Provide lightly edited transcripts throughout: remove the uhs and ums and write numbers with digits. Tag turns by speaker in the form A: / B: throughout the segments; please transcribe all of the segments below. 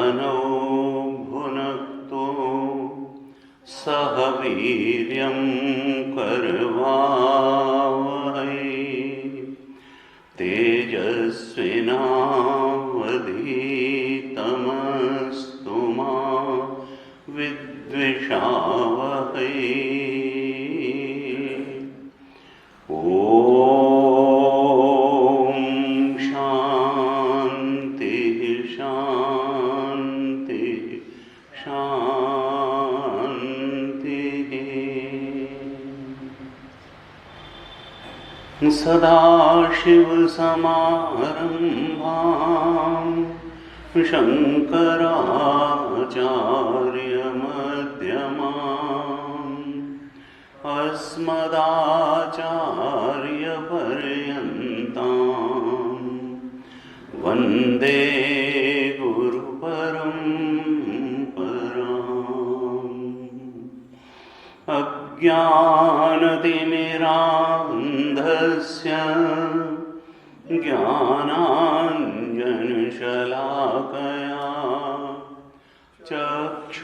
A: तनौ भुनक्तु सह वीर्यं करवावहै तेजस्विनावधीतमस्तु मा विद्विषावहै। ओम शांति शांति शांति। सदाशिवसमारम्भां शङ्कराचार्यमध्यमाम् अस्मदाचार्यपर्यन्तां वन्दे गुरुपरम्पराम्। अज्ञानतिमिरान्धस्य ज्ञानाञ्जनशलाकया चक्षुरोन्मीलितं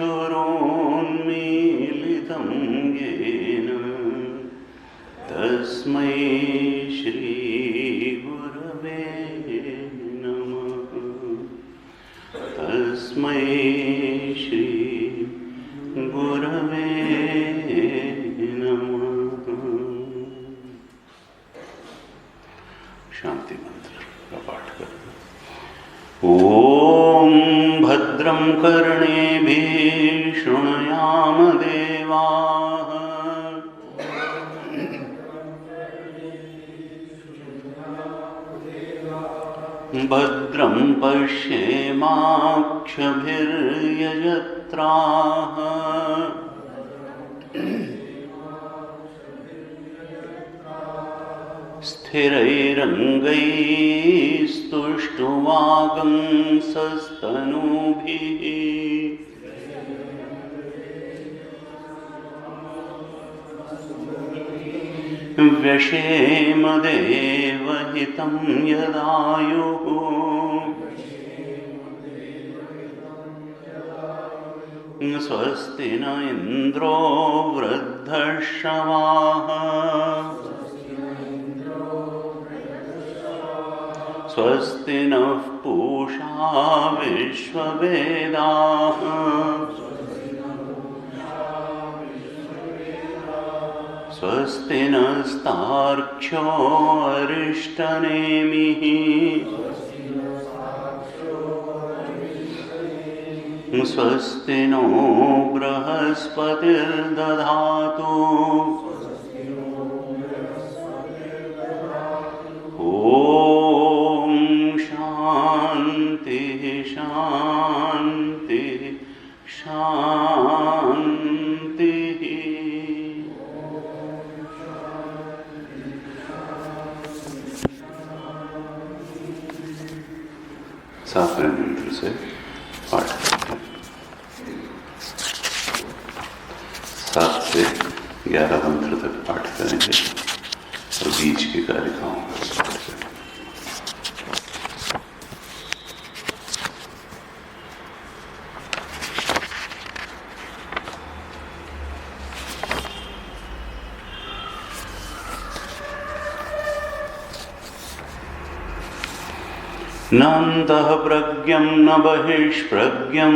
A: येन तस्मै श्रीगुरवे नमः। तस्मै श्रीगुरवे नमः। शांति मंत्र का पाठ करें। ओम भद्रं कर्णेभिः शृणुयाम देवाः भद्रं पश्येमाक्षभिर्यजत्राः स्थिरैरङ्गैस्तुष्टुवागंसस्तनूभिः व्यशेम देवहितं यदायुः स्वस्ति न इन्द्रो वृद्धश्रवाः स्वस्ति नः पूषा विश्ववेदाः स्वस्ति नस्तार्क्ष्यो अरिष्टनेमिः स्वस्ति नो बृहस्पतिर्दधातु ओम शांति शांति शांति। सातवें मंत्र से पाठ करते हैं। 7 से 11 मंत्र तक पाठ करेंगे और बीच की कारिकाओं का पाठ करेंगे। न अन्तः प्रज्ञं न बहिष्प्रज्ञं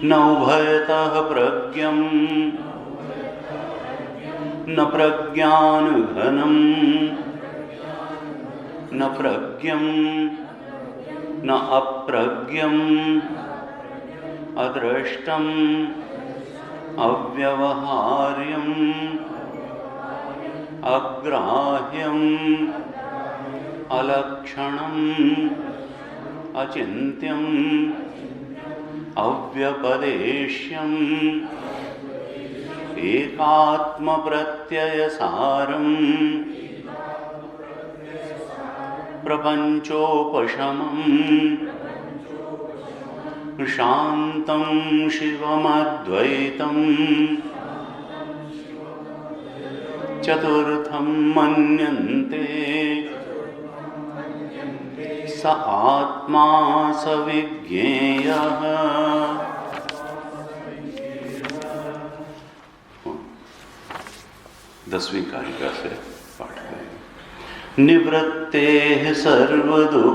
A: न उभयतः प्रज्ञं न प्रज्ञानघनं न प्रज्ञं न अप्रज्ञं अदृष्टं अव्यवहार्यम् अग्राह्यम् अलक्षणम् अचिन्त्यम् अव्यपदेश्यम् एकात्मप्रत्ययसारम् प्रपञ्चोपशमम् शान्तं शिवमद्वैतम् चतुर्थं मन्यन्ते स आत्मा स विज्ञेयः। दसवीं कारिका से पाठ करेंगे। निवृत्तेः सर्वदुःखानां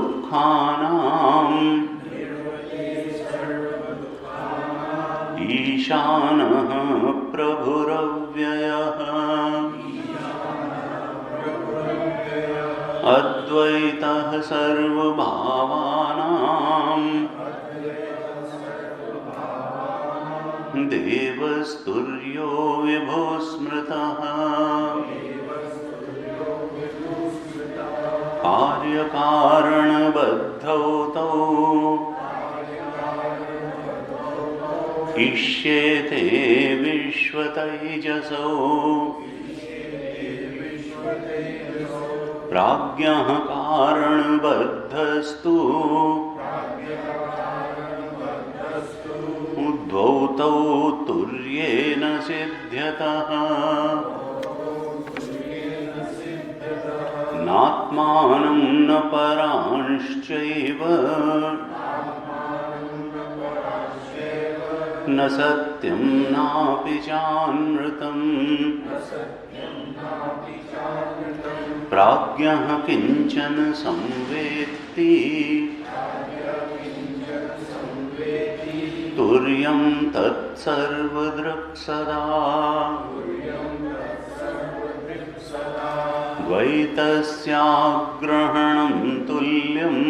A: ईशानः प्रभुरव्ययः। अद्वैतः सर्वभावानां देवस्तुर्यो विभो स्मृतः। कार्यकारणबद्धौ तौ इष्येते विश्वतैजसौ। प्राज्ञः कारणबद्धस्तु द्वौ तौ तुर्येण सिद्ध्यतः। नात्मानं न परांश्चैव न सत्यं नापि चानृतम्। प्राज्ञः किञ्चन संवेत्ति तुर्यं तत्सर्वदृक्सदा। द्वैतस्याग्रहणं तुल्यम्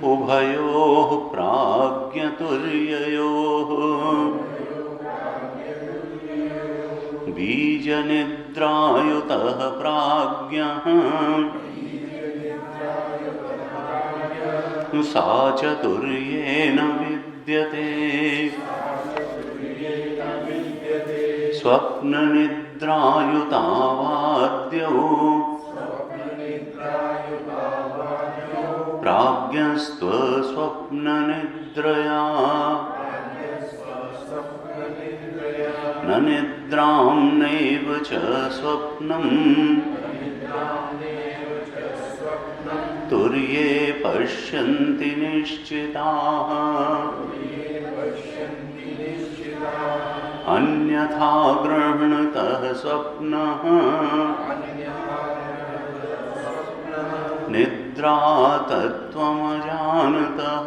A: उभयोः प्राज्ञतुर्ययोः। बीजनिद्रायुतः प्राज्ञः सा चतुर्येण विद्यते। स्वप्ननिद्रायुतावाद्यौ प्राज्ञस्त्वस्वप्ननिद्रया। न निद्रां नैव च स्वप्नं तुर्ये पश्यन्ति निश्चिताः। अन्यथा गृह्णतः स्वप्नः निद्रा तत्त्वमजानतः।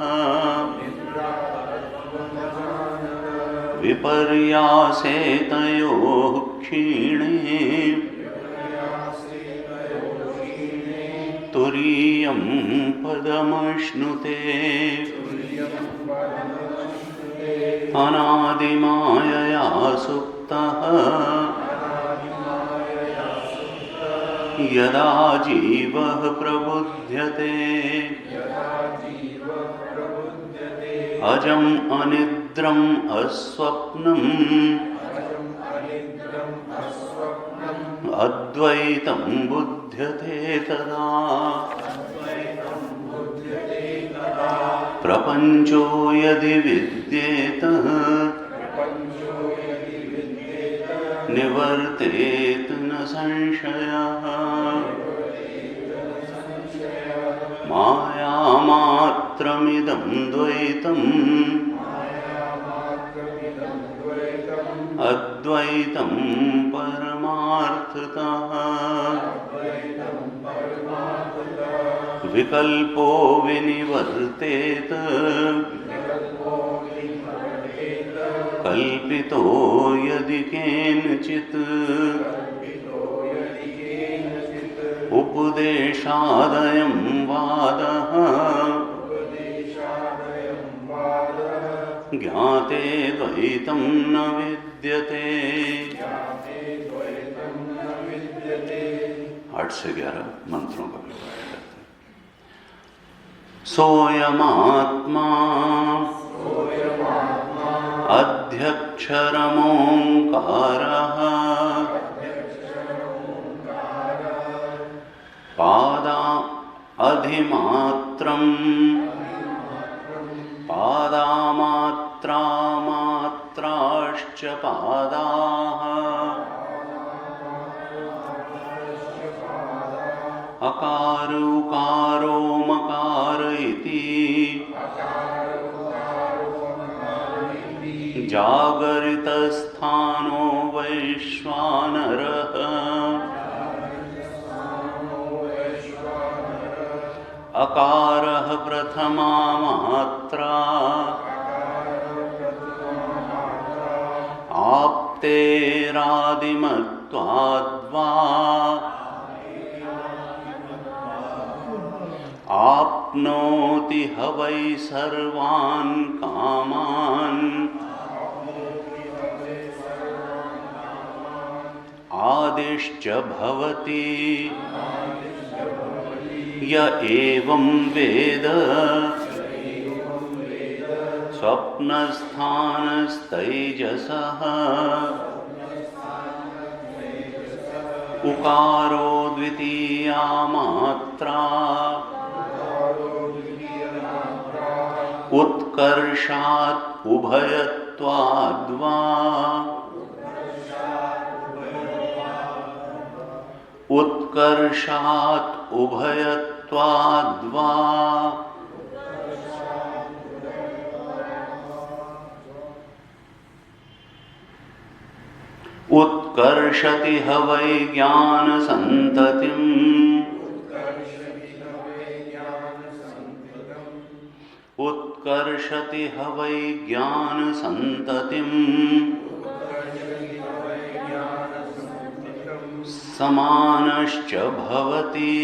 A: विपर्यासे तयोः क्षीणे तुरीयं पदमश्नुते। अनादिमायया सुप्तः यदा जीवः प्रबुध्यते। अजम् अनिद्रम् अस्वप्नम् अद्वैतं बुध्यते तदा। प्रपञ्चो यदि विद्येत निवर्तेत न संशयः। मायामात्रमिदं द्वैतम् अद्वैतं परमार्थतः। विकल्पो विनिवर्तेत कल्पितो यदि केनचित्। उपदेशादयं वादः ज्ञाते द्वैतं न विद्यते। 8 से 11 मंत्रों का विभाग करते हैं। सोऽयमात्मा अध्यक्षरमोङ्कारः पादा अधिमात्रं पादामात्रामात्राश्च पादाः अकार उकारो मकार इति जागरितस्थानो वैश्वानरः अकारः प्रथमा मात्रा आप्तेरादिमत्वाद्वा आप्नोति ह वै सर्वान् कामान् आदिश्च भवति य एवं वेद स्वप्नस्थानस्तैजसः उकारो द्वितीया मात्रा उत्कर्षात् उभयत्वाद्वा उत्कर्षात् उभयत्वाद्वा उत्कर्षति ह वै ज्ञानसन्ततिम् उत्कर्षति ह वै ज्ञानसन्ततिम् समानश्च भवति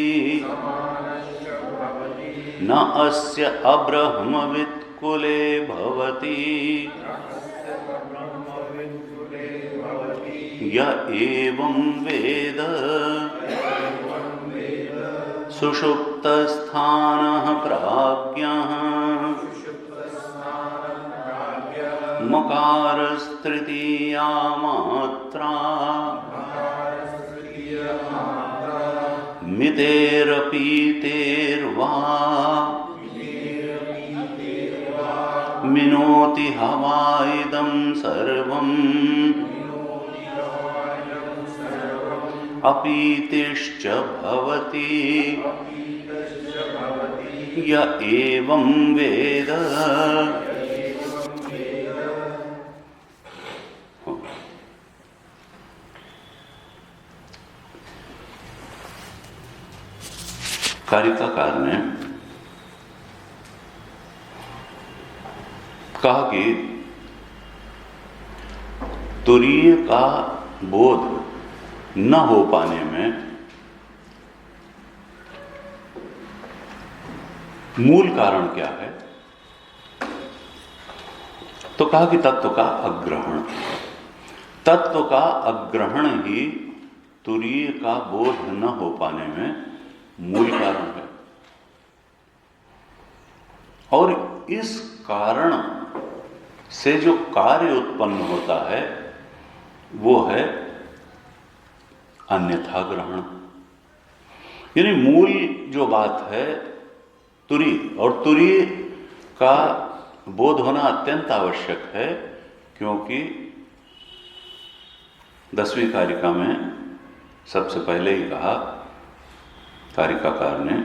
A: न अस्य अब्रह्मवित् कुले भवति य एवं वेद सुषुप्तस्थानः प्राज्ञः मकारस्तृतीया मात्रा मितेरपीतेर्वा मिनोति हवाइदं सर्वम् अपीतिश्च भवति य एवं वेद कारिकाकार ने कहा कि तुरीय का बोध न हो पाने में मूल कारण क्या है? तो कहा कि तत्व का अग्रहण। तत्व का अग्रहण ही तुरीय का बोध न हो पाने में मूल कारण है। और इस कारण से जो कार्य उत्पन्न होता है वो है अन्यथा ग्रहण। यानी मूल जो बात है तुरीय, और तुरीय का बोध होना अत्यंत आवश्यक है, क्योंकि 10वीं कारिका में सबसे पहले ही कहा कारिकाकार ने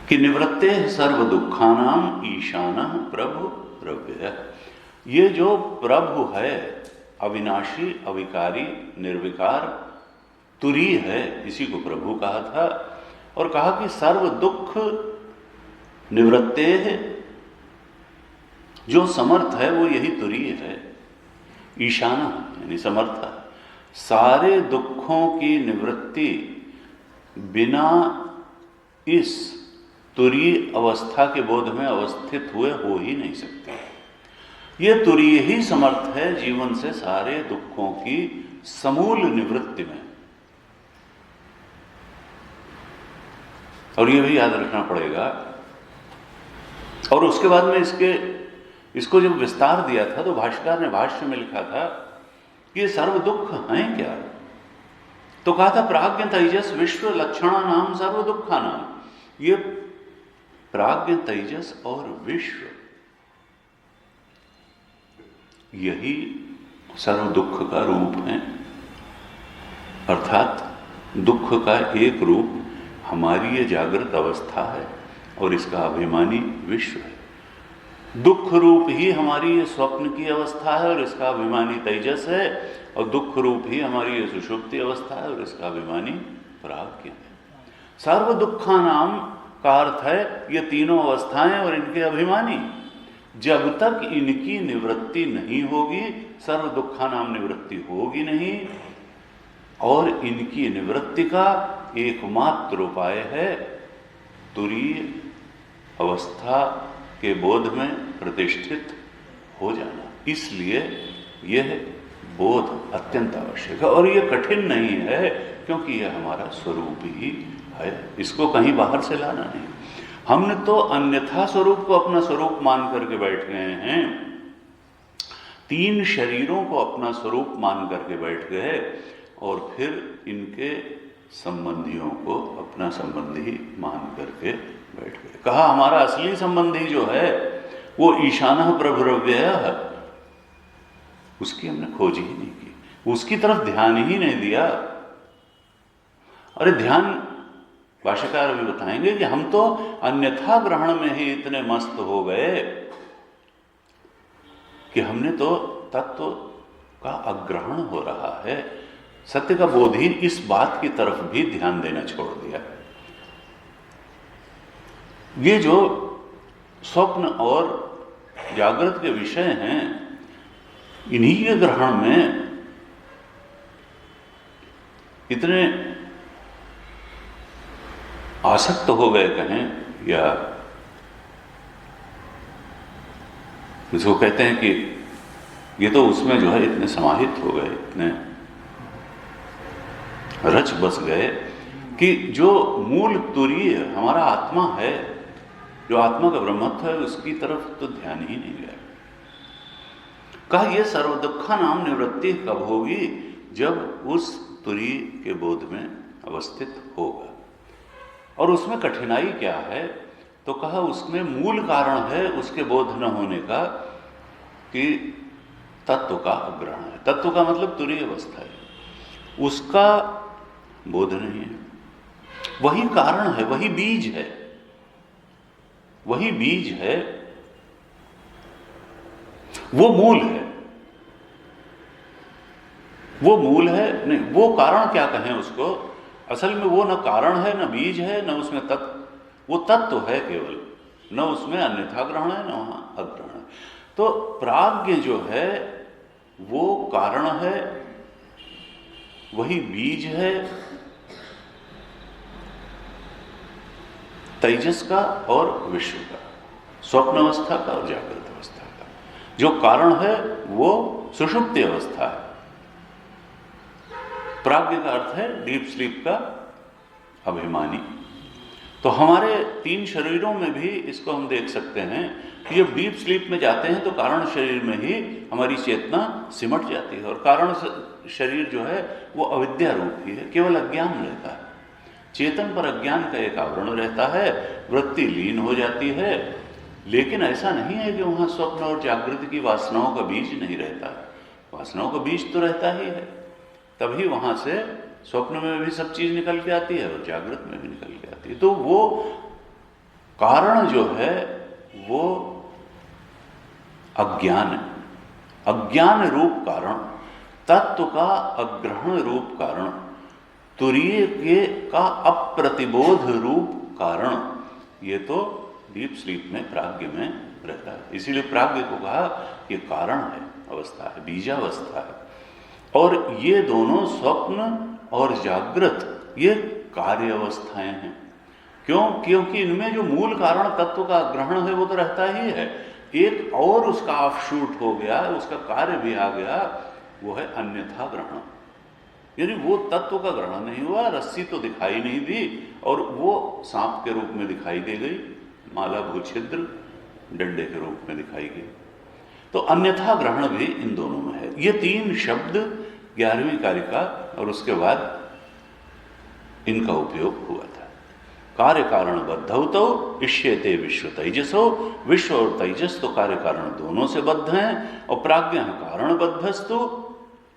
A: कि निवृत्ते सर्व दुखानाम ईशानः प्रभु द्रव्य। ये जो प्रभु है अविनाशी, अविकारी, निर्विकार, तुरीय है, इसी को प्रभु कहा था। और कहा कि सर्व दुख निवृत्ते है, जो समर्थ है वो यही तुरीय है। ईशान यानी समर्थ। सारे दुखों की निवृत्ति बिना इस तुरीय अवस्था के बोध में अवस्थित हुए हो ही नहीं सकती। ये तुरीय ही समर्थ है जीवन से सारे दुखों की समूल निवृत्ति में। और ये भी याद रखना पड़ेगा। और उसके बाद में इसको जब विस्तार दिया था तो भाष्यकार ने भाष्य में लिखा था कि ये सर्व दुख हैं क्या? तो कहा था प्राज्ञ तेजस विश्व लक्षणा नाम सर्व दुखा नाम। ये प्राज्ञ तेजस और विश्व यही सर्व दुख का रूप है। अर्थात दुख का एक रूप हमारी ये जागृत अवस्था है और इसका अभिमानी विश्व है। दुख रूप ही हमारी ये स्वप्न की अवस्था है और इसका अभिमानी तेजस है, और दुख रूप ही हमारी ये सुषुप्ति अवस्था है और इसका अभिमानी प्राज्ञ है। सर्व दुखानाम का अर्थ है ये तीनों अवस्थाएं और इनके अभिमानी। जब तक इनकी निवृत्ति नहीं होगी, सर्व दुखानाम निवृत्ति होगी नहीं, और इनकी निवृत्ति का एकमात्र उपाय है तुरीय अवस्था के बोध में प्रतिष्ठित हो जाना। इसलिए यह बोध अत्यंत आवश्यक है, और यह कठिन नहीं है क्योंकि यह हमारा स्वरूप ही है, इसको कहीं बाहर से लाना नहीं। हमने तो अन्यथा स्वरूप को अपना स्वरूप मान करके बैठ गए हैं, तीन शरीरों को अपना स्वरूप मान करके बैठ गए, और फिर इनके संबंधियों को अपना संबंधी मान करके बैठ गए। कहा हमारा असली संबंधी जो है वो ईशानः प्रभुरव्ययः, उसकी हमने खोज ही नहीं की, उसकी तरफ ध्यान ही नहीं दिया। अरे ध्यान, भाष्यकार भी बताएंगे कि हम तो अन्यथा ग्रहण में ही इतने मस्त हो गए कि हमने तो तत्व का अग्रहण हो रहा है, सत्य का बोध ही, इस बात की तरफ भी ध्यान देना छोड़ दिया। ये जो स्वप्न और जागृत के विषय हैं, इन्हीं के ग्रहण में इतने आसक्त हो गए कहें, या जिसको कहते हैं कि ये तो उसमें जो है इतने समाहित हो गए, इतने रच बस गए कि जो मूल तुरीय हमारा आत्मा है, जो आत्मा का ब्रह्मत्व है, उसकी तरफ तो ध्यान ही नहीं गया। कहा यह सर्व दुखा नाम निवृत्ति कब होगी? जब उस तुरीय के बोध में अवस्थित होगा। और उसमें कठिनाई क्या है? तो कहा उसमें मूल कारण है उसके बोध न होने का कि तत्व का अग्रहण है। तत्व का मतलब तुरीय अवस्था है, उसका बोध नहीं है। वही कारण है, वही बीज है, वही बीज है, वो मूल है, वो मूल है। नहीं, वो कारण क्या कहें उसको? असल में वो न कारण है, न बीज है, न उसमें तत्व, वो तत्व है केवल, न उसमें अन्यथा ग्रहण है, न वहां अग्रहण है। तो प्राज्ञ जो है वो कारण है, वही बीज है तेजस का और विश्व का, स्वप्न अवस्था का और जागृत अवस्था का। जो कारण है वो सुषुप्ति अवस्था है। प्राज्ञ का अर्थ है डीप स्लीप का अभिमानी। तो हमारे तीन शरीरों में भी इसको हम देख सकते हैं कि जब डीप स्लीप में जाते हैं तो कारण शरीर में ही हमारी चेतना सिमट जाती है, और कारण शरीर जो है वो अविद्या रूप ही है, केवल अज्ञान रहता है। चेतन पर अज्ञान का एक आवरण रहता है, वृत्ति लीन हो जाती है। लेकिन ऐसा नहीं है कि वहां स्वप्न और जागृति की वासनाओं का बीज नहीं रहता है, वासनाओं का बीज तो रहता ही है, तभी वहां से स्वप्न में भी सब चीज निकल के आती है और जागृत में भी निकल के आती है। तो वो कारण जो है वो अज्ञान है, अज्ञान रूप कारण, तत्व का अग्रहण रूप कारण, तुरीय के का अप्रतिबोध रूप कारण, ये तो डीप स्लीप में प्राज्ञ में रहता है। इसीलिए प्राज्ञ को कहा ये कारण है, अवस्था है, बीजावस्था है। और ये दोनों स्वप्न और जागृत ये कार्य अवस्थाएं हैं। क्यों? क्योंकि इनमें जो मूल कारण तत्व का ग्रहण है वो तो रहता ही है, एक और उसका ऑफशूट हो गया, उसका कार्य भी आ गया, वो है अन्यथा ग्रहण। यानी वो तत्व का ग्रहण नहीं हुआ, रस्सी तो दिखाई नहीं दी और वो सांप के रूप में दिखाई दे गई, माला भूछिद्र डंडे के रूप में दिखाई गई। तो अन्यथा ग्रहण भी इन दोनों में है। ये तीन शब्द 11वीं कारिका और उसके बाद इनका उपयोग हुआ था। कार्य कारण बद्धौ तो इष्यते विश्व तेजसो, विश्व और तेजस तो कार्य कारण दोनों से बद्ध हैं, और प्राज्ञ कारण बद्धस्तु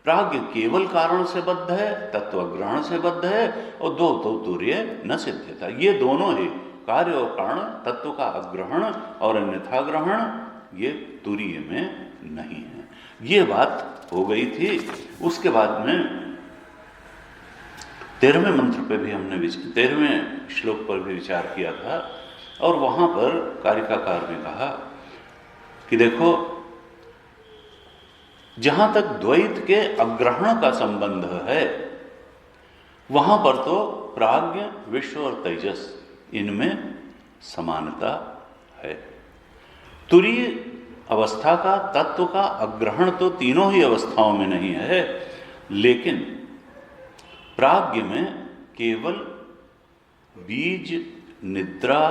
A: प्राज्ञ केवल कारण से बद्ध है, तत्व ग्रहण से बद्ध है, और दो तो तुर्य न सिद्ध्यता। ये दोनों ही कार्य और कारण, तत्व का अग्रहण और अन्यथा ग्रहण, ये तुरीय में नहीं है। ये बात हो गई थी। उसके बाद में 13वें मंत्र पे भी हमने 13वें श्लोक पर भी विचार किया था, और वहां पर कारिकाकार ने कहा कि देखो, जहां तक द्वैत के अग्रहण का संबंध है, वहां पर तो प्राज्ञ, विश्व और तेजस, इनमें समानता है। तुरीय अवस्था का, तत्व का अग्रहण तो तीनों ही अवस्थाओं में नहीं है, लेकिन प्राज्ञ में केवल बीज निद्रा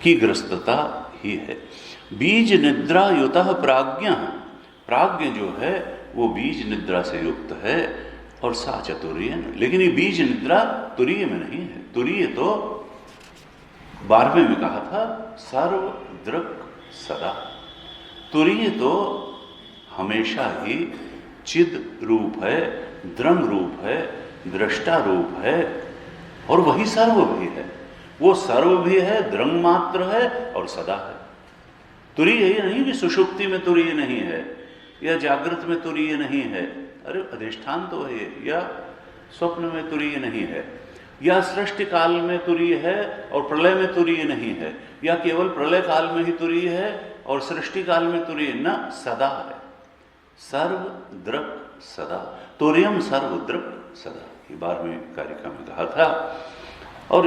A: की ग्रस्तता ही है। बीज निद्रा युतः प्राज्ञ, प्राज्ञ जो है वो बीज निद्रा से युक्त है, और सा चतुर्य। लेकिन ये बीज निद्रा तुरीय में नहीं है। तुरीय तो 12वें में कहा था सर्व दृक् सदा। तुरीय तो हमेशा ही चिद रूप है, द्रंग रूप है, दृष्टा रूप है, और वही सर्व भी है। वो सर्व भी है, द्रंग मात्र है और सदा है। तुरीय ये नहीं कि सुषुप्ति में तुरीय नहीं है, या जागृत में तुरीय नहीं है, अरे अधिष्ठान तो है, या स्वप्न में तुरीय नहीं है, या सृष्टि काल में तुरीय है और प्रलय में तुरीय नहीं है, या केवल प्रलय काल में ही तुरीय है और सृष्टि काल में तुरीय न, सदा है। सर्व दृक् सदा, तुर्यम सर्व दृक् सदा, ये 12वें कारिका में कहा था। और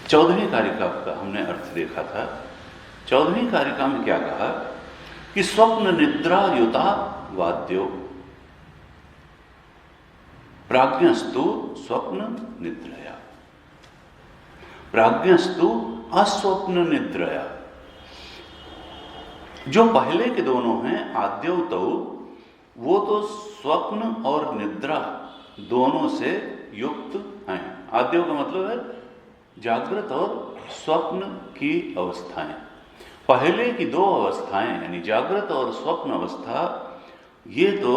A: 14वीं कारिका का हमने अर्थ देखा था। 14वीं कारिका में क्या कहा कि स्वप्न निद्रा युता वाद्यो प्राज्ञस्तु स्वप्न निद्रया, प्राज्ञस्तु अस्वप्न निद्रया। जो पहले के दोनों हैं आद्यो तो, वो तो स्वप्न और निद्रा दोनों से युक्त हैं। आद्यो का मतलब है जागृत और स्वप्न की अवस्थाएं। पहले की दो अवस्थाएं यानी जागृत और स्वप्न अवस्था, ये तो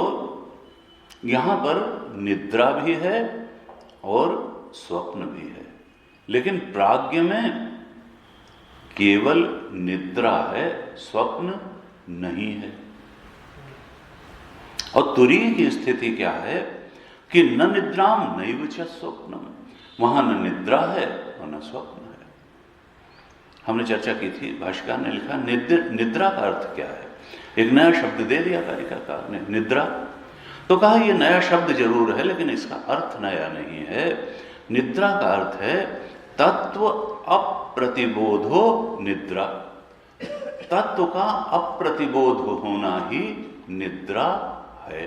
A: यहां पर निद्रा भी है और स्वप्न भी है, लेकिन प्राज्ञ में केवल निद्रा है, स्वप्न नहीं है। और तुरीय की स्थिति क्या है कि न निद्राम नैव च स्वप्नम, वहां न निद्रा है और न स्वप्न है। हमने चर्चा की थी, भाष्यकार ने लिखा निद्रा का अर्थ क्या है। एक नया शब्द दे दिया कारिकाकार ने, निद्रा। तो कहा यह नया शब्द जरूर है, लेकिन इसका अर्थ नया नहीं है। निद्रा का अर्थ है तत्व अप्रतिबोधो निद्रा, तत्व का अप्रतिबोध होना ही निद्रा है।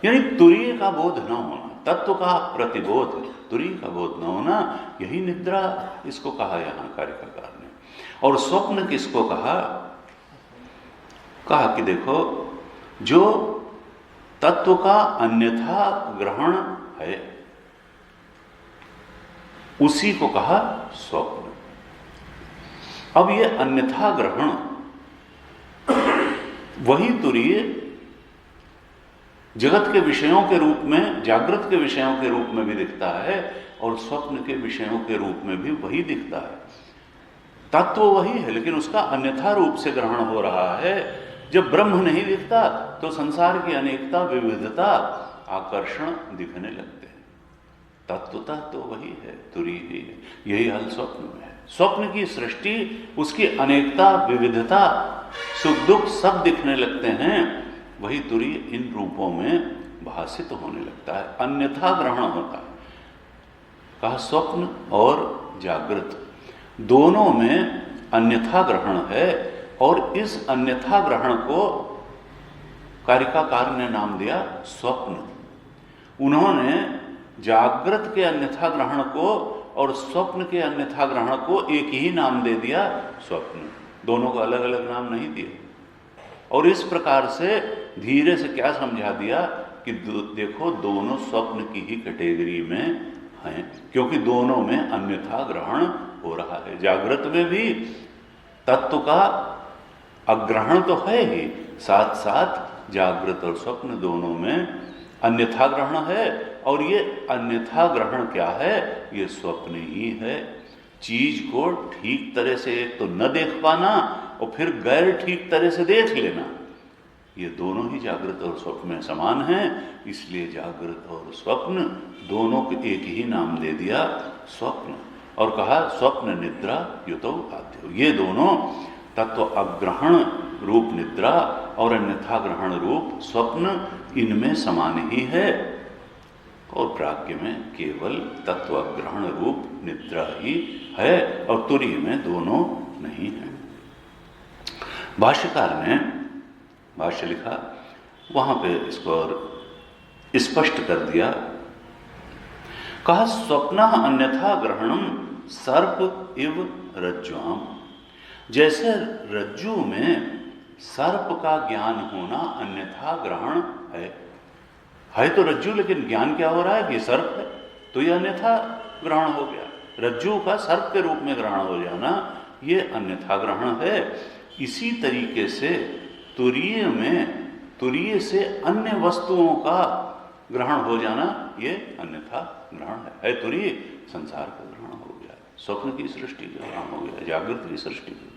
A: यानी तुरीय का बोध न होना, तत्व का प्रतिबोध, तुरीय का बोध न होना, यही निद्रा इसको कहा यहां कारिकाकार ने। और स्वप्न किसको कहा? कहा कि देखो, जो तत्व का अन्यथा ग्रहण है उसी को कहा स्वप्न। अब ये अन्यथा ग्रहण वही तुरीय जगत के विषयों के रूप में, जागृत के विषयों के रूप में भी दिखता है और स्वप्न के विषयों के रूप में भी वही दिखता है। तत्व वही है, लेकिन उसका अन्यथा रूप से ग्रहण हो रहा है। जब ब्रह्म नहीं दिखता तो संसार की अनेकता, विविधता, आकर्षण दिखने लगते हैं। तत्वतः तो वही है, तुरीय ही है। यही हाल स्वप्न में है। स्वप्न की सृष्टि, उसकी अनेकता, विविधता, सुख दुख सब दिखने लगते हैं। वही तुरीय इन रूपों में भासित होने लगता है, अन्यथा ग्रहण होता है। कहा स्वप्न और जागृत दोनों में अन्यथा ग्रहण है, और इस अन्यथा ग्रहण को कारिकाकार ने नाम दिया स्वप्न। उन्होंने जागृत के अन्यथा ग्रहण को और स्वप्न के अन्यथा ग्रहण को एक ही नाम दे दिया, स्वप्न। दोनों को अलग अलग नाम नहीं दिए। और इस प्रकार से धीरे से क्या समझा दिया कि देखो, दोनों स्वप्न की ही कैटेगरी में हैं, क्योंकि दोनों में अन्यथा ग्रहण हो रहा है। जागृत में भी तत्व का अग्रहण तो है ही, साथ साथ जागृत और स्वप्न दोनों में अन्यथा ग्रहण है। और ये अन्यथा ग्रहण क्या है? ये स्वप्न ही है। चीज को ठीक तरह से एक तो न देख पाना और फिर गैर ठीक तरह से देख लेना, ये दोनों ही जागृत और स्वप्न में समान हैं। इसलिए जागृत और स्वप्न दोनों को एक ही नाम दे दिया, स्वप्न, और कहा स्वप्न निद्रा युतौ आद्यो। ये दोनों तत्व अग्रहण रूप निद्रा और अन्यथा ग्रहण रूप स्वप्न इनमें समान ही है, और प्राज्ञ में केवल तत्व अग्रहण रूप निद्रा ही है, और तुरीय में दोनों नहीं है। भाष्यकार ने भाष्य लिखा, वहां पे इसको और स्पष्ट कर दिया। कहा स्वप्न अन्यथा ग्रहणम सर्प इव रज्ज्वाम। जैसे रज्जु में सर्प का ज्ञान होना अन्यथा ग्रहण है तो रज्जु, लेकिन ज्ञान क्या हो रहा है कि सर्प है, तो ये अन्यथा ग्रहण हो गया। रज्जु का सर्प के रूप में ग्रहण हो जाना ये अन्यथा ग्रहण है। इसी तरीके से तुरीय में तुरीय से अन्य वस्तुओं का ग्रहण हो जाना ये अन्यथा ग्रहण है। तुरीय संसार का ग्रहण हो गया, स्वप्न की सृष्टि का ग्रहण हो गया, जागृत की सृष्टि का,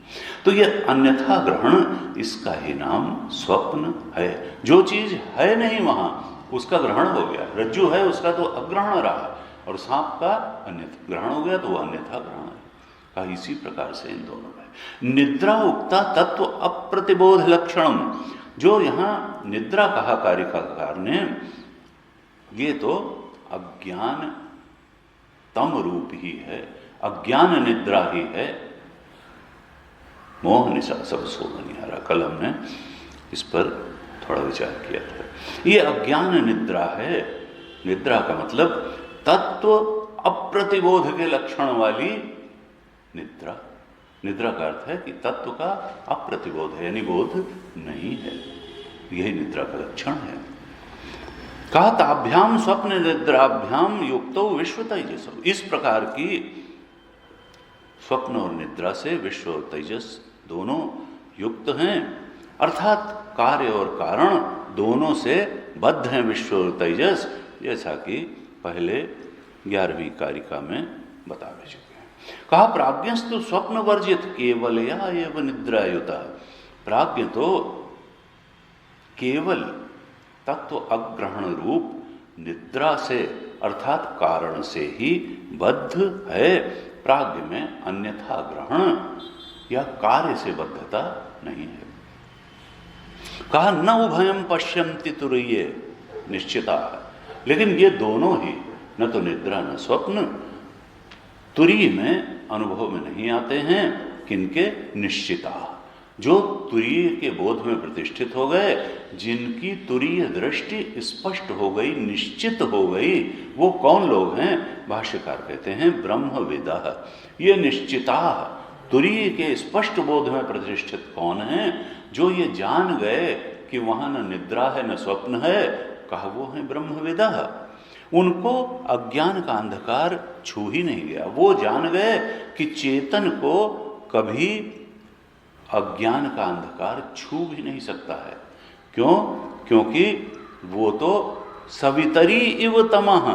A: तो ये अन्यथा ग्रहण, इसका ही नाम स्वप्न है। जो चीज है नहीं वहां उसका ग्रहण हो गया। रज्जु है उसका तो अग्रहण रहा, और सांप का अन्यथा ग्रहण हो गया तो वो अन्यथा ग्रहण है। कहा इसी प्रकार से इन दोनों में निद्रा उक्ता तत्व अप्रतिबोध लक्षणम। जो यहां निद्रा कहा कारिकाकार ने, ये तो अज्ञान तम रूप ही है, अज्ञान निद्रा ही है। मोह निशा सब सो बनिहारा, कल हमने इस पर थोड़ा विचार किया था। ये अज्ञान निद्रा है। निद्रा का मतलब तत्व अप्रतिबोध के लक्षण वाली निद्रा। निद्रा का अर्थ है कि तत्व का अप्रतिबोध है, यानी बोध नहीं है, यही निद्रा का लक्षण है। कहा ताभ्याम स्वप्न निद्राभ्याम युक्तो विश्व तेजस। इस प्रकार की स्वप्न और निद्रा से विश्व और तेजस दोनों युक्त हैं, अर्थात कार्य और कारण दोनों से बद्ध हैं विश्व और तेजस, जैसा कि पहले 11वीं कारिका में बता चुके हैं। कहा प्राज्ञस्तु स्वप्न वर्जित केवलया एव निद्रायुता। प्राज्ञ तो केवल तत्व अग्रहण रूप निद्रा से अर्थात कारण से ही बद्ध है। प्राज्ञ में अन्यथा ग्रहण या कार्य से बद्धता नहीं है। कहा न उभयम पश्यन्ति तुरीये निश्चिता। लेकिन ये दोनों ही, न तो निद्रा न स्वप्न, तुरीय में अनुभव में नहीं आते हैं। किनके? निश्चिता, जो तुरीय के बोध में प्रतिष्ठित हो गए, जिनकी तुरीय दृष्टि स्पष्ट हो गई, निश्चित हो गई, वो कौन लोग हैं? भाष्यकार कहते हैं ब्रह्मविदः। ये निश्चिता तुरीय के स्पष्ट बोध में प्रतिष्ठित कौन हैं? जो ये जान गए कि वहां न निद्रा है न स्वप्न है। कहा वो है ब्रह्मविदः। उनको अज्ञान का अंधकार छू ही नहीं गया। वो जान गए कि चेतन को कभी अज्ञान का अंधकार छू भी नहीं सकता है। क्यों? क्योंकि वो तो सवितरी इव तमः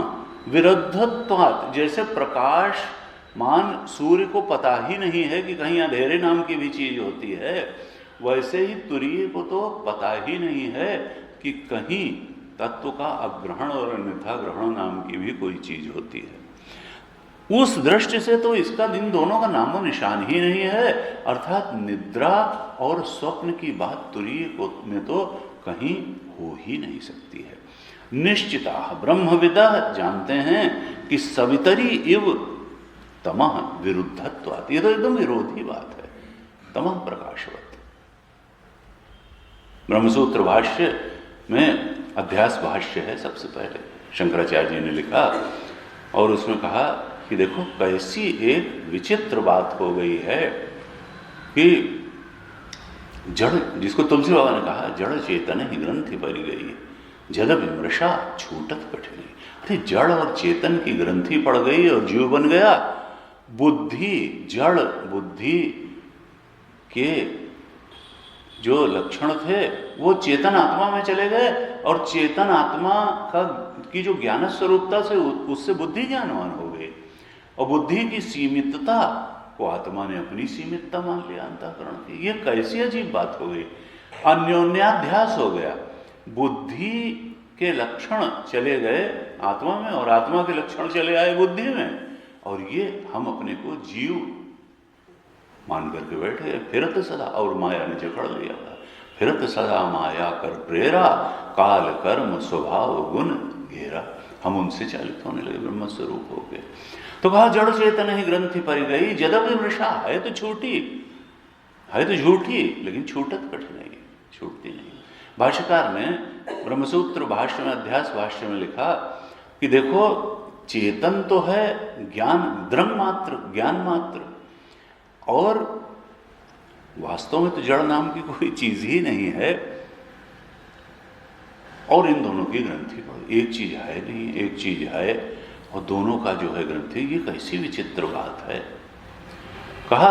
A: विरुद्धत्वात्, जैसे प्रकाश मान सूर्य को पता ही नहीं है कि कहीं अंधेरे नाम की भी चीज होती है, वैसे ही तुरीय को तो पता ही नहीं है कि कहीं तत्व का अग्रहण और अन्यथा ग्रहण नाम की भी कोई चीज होती है। उस दृष्टि से तो इसका दिन दोनों का नामो निशान ही नहीं है। अर्थात निद्रा और स्वप्न की बात तुरीय को में तो कहीं हो ही नहीं सकती है। निश्चिता ब्रह्मविदः जानते हैं कि सवितरी इव तमः विरुद्धत्वात्। ये तो एकदम विरोधी बात है, तमः प्रकाशवत। ब्रह्मसूत्र भाष्य में अध्यास भाष्य है, सबसे पहले शंकराचार्य जी ने लिखा, और उसमें कहा कि देखो कैसी एक विचित्र बात हो गई है कि जड़, जिसको तुलसी बाबा ने कहा जड़ चेतन ही ग्रंथि भरी गई, जल विमृशा छूटत कठिन। अरे जड़ और चेतन की ग्रंथि पड़ गई और जीव बन गया। बुद्धि, जड़ बुद्धि के जो लक्षण थे वो चेतन आत्मा में चले गए, और चेतन आत्मा की जो ज्ञान स्वरूपता से उससे बुद्धि ज्ञानवान हो गई, और बुद्धि की सीमितता को आत्मा ने अपनी सीमितता मान लिया अंतःकरण की। ये कैसी अजीब बात हो गई, अन्योन्याध्यास हो गया। बुद्धि के लक्षण चले गए आत्मा में और आत्मा के लक्षण चले आए बुद्धि में, और ये हम अपने को जीव मान करके बैठे, फिरत सदा, और माया ने जकड़ लिया था। फिरत सदा माया कर प्रेरा, काल कर्म स्वभाव गुण घेरा। हम उनसे चालित होने लगे, ब्रह्म स्वरूप हो गए। तो कहा जड़ चेतन ही ग्रंथि पर गई, जदब वृषा, है तो छोटी, है तो झूठी, लेकिन छूटत कठिन नहीं, छूटती नहीं। भाष्यकार ने ब्रह्मसूत्र भाष्य में, अध्यास भाष्य में लिखा कि देखो चेतन तो है ज्ञान, द्रंग मात्र, ज्ञान मात्र, और वास्तव में तो जड़ नाम की कोई चीज ही नहीं है, और इन दोनों की ग्रंथि पर एक चीज है नहीं, एक चीज है, और दोनों का जो है ग्रंथि, ये कैसी विचित्र बात है। कहा